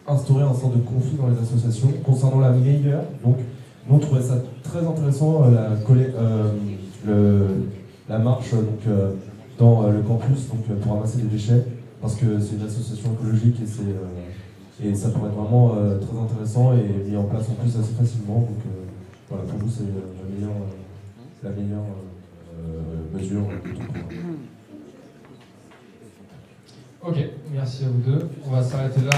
Speaker 12: instaurer un sorte de conflit dans les associations. Concernant la meilleure, donc nous on trouvait ça très intéressant la marche donc, dans le campus donc, pour ramasser des déchets, parce que c'est une association écologique et ça pourrait être vraiment très intéressant et mis en place en plus assez facilement. Donc voilà, pour nous c'est la meilleure mesure de tout le programme.
Speaker 2: Ok, merci à vous deux. On va s'arrêter là.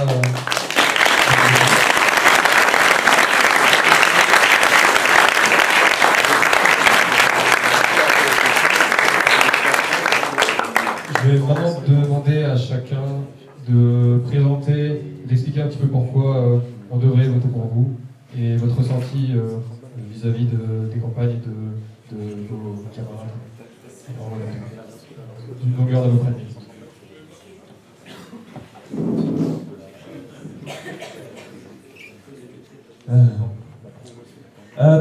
Speaker 2: Je vais vraiment demander à chacun de présenter, d'expliquer un petit peu pourquoi on devrait voter pour vous et votre ressenti vis-à-vis des campagnes de vos camarades d'une longueur d'à peu près.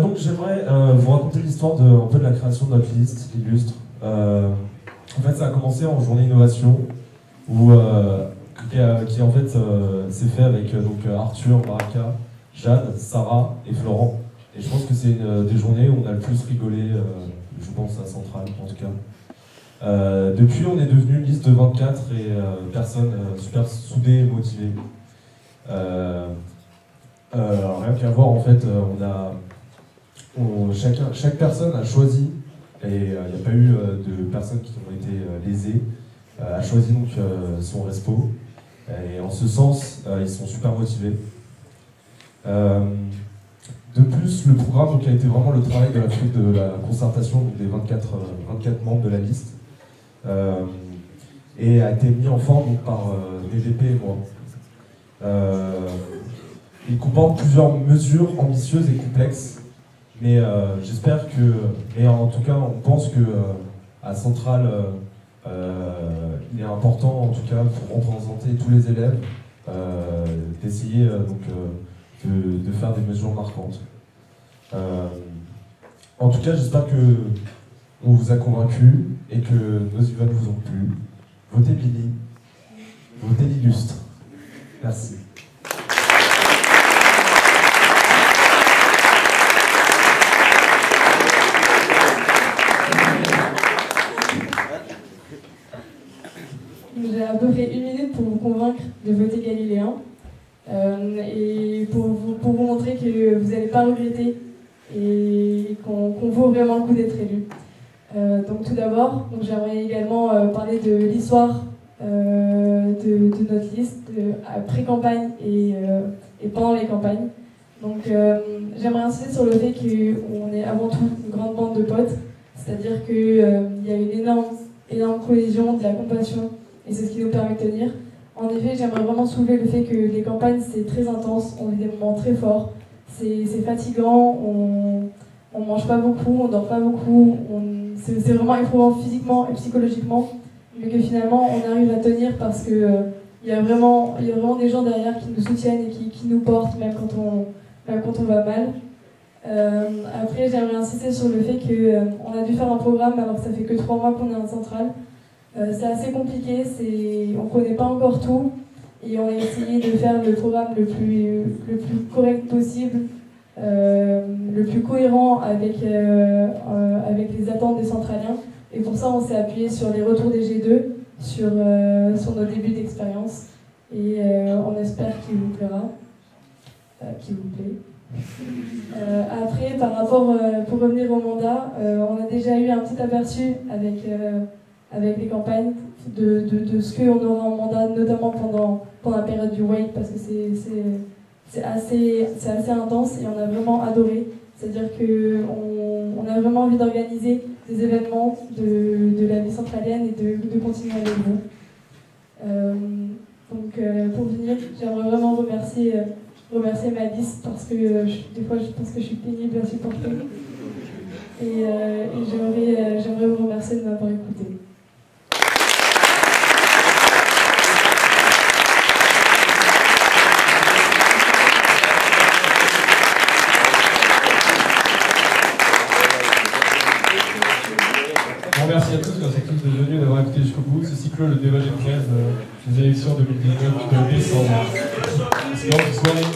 Speaker 12: Donc j'aimerais vous raconter l'histoire de la création de notre liste illustre. En fait, ça a commencé en journée innovation, qui en fait s'est fait avec donc, Arthur, Baraka, Jade, Sarah et Florent. Et je pense que c'est des journées où on a le plus rigolé, je pense à Centrale en tout cas. Depuis, on est devenu une liste de 24 et personnes super soudées et motivées. Rien qu'à voir, en fait, chaque personne a choisi, et il n'y a pas eu de personnes qui ont été lésées, a choisi donc son respo. Et en ce sens, ils sont super motivés. De plus, le programme donc, a été vraiment le travail de la concertation donc, des 24 membres de la liste et a été mis en forme donc, par DVP et moi. Il comporte plusieurs mesures ambitieuses et complexes, mais j'espère que, et en tout cas on pense que à Centrale, il est important, en tout cas, pour représenter tous les élèves, d'essayer de faire des mesures marquantes. En tout cas, j'espère qu'on vous a convaincu et que nos events vous ont plu. Votez Billy, votez l'illustre. Merci.
Speaker 8: J'ai à peu près 1 minute pour vous convaincre de voter Galiléen et pour vous montrer que vous n'allez pas regretter et qu'on vaut vraiment le coup d'être élu. Donc tout d'abord, j'aimerais également parler de l'histoire de notre liste pré-campagne et pendant les campagnes. Donc j'aimerais insister sur le fait qu'on est avant tout une grande bande de potes, c'est-à-dire qu'il y a une énorme cohésion, de la compassion, et c'est ce qui nous permet de tenir. En effet, j'aimerais vraiment soulever le fait que les campagnes, c'est très intense, on vit des moments très forts, c'est fatigant, on mange pas beaucoup, on dort pas beaucoup, c'est vraiment éprouvant physiquement et psychologiquement, mais que finalement on arrive à tenir parce que il y a vraiment des gens derrière qui nous soutiennent et qui nous portent même quand on va mal. Après, j'aimerais insister sur le fait qu'on a dû faire un programme alors que ça fait que 3 mois qu'on est en centrale. C'est assez compliqué, on ne connaît pas encore tout et on a essayé de faire le programme le plus correct possible, le plus cohérent avec les attentes des centraliens. Et pour ça, on s'est appuyé sur les retours des G2, sur nos débuts d'expérience. Et on espère qu'il vous plaira, qu'il vous plaît. Après, par rapport, pour revenir au mandat, on a déjà eu un petit aperçu avec les campagnes de ce qu'on aura en mandat, notamment pendant la période du wait, parce que c'est assez intense et on a vraiment adoré. C'est-à-dire qu'on a vraiment envie d'organiser des événements de la vie centralienne et de continuer avec vous. Donc pour finir, j'aimerais vraiment remercier ma liste parce que des fois je pense que je suis pénible à supporter. Et j'aimerais vous remercier de m'avoir écouté.
Speaker 2: Merci à tous, merci à tous d'être venus, d'avoir écouté jusqu'au bout. Ceci clôt le débat des 13 des élections 2019 de décembre. Soirée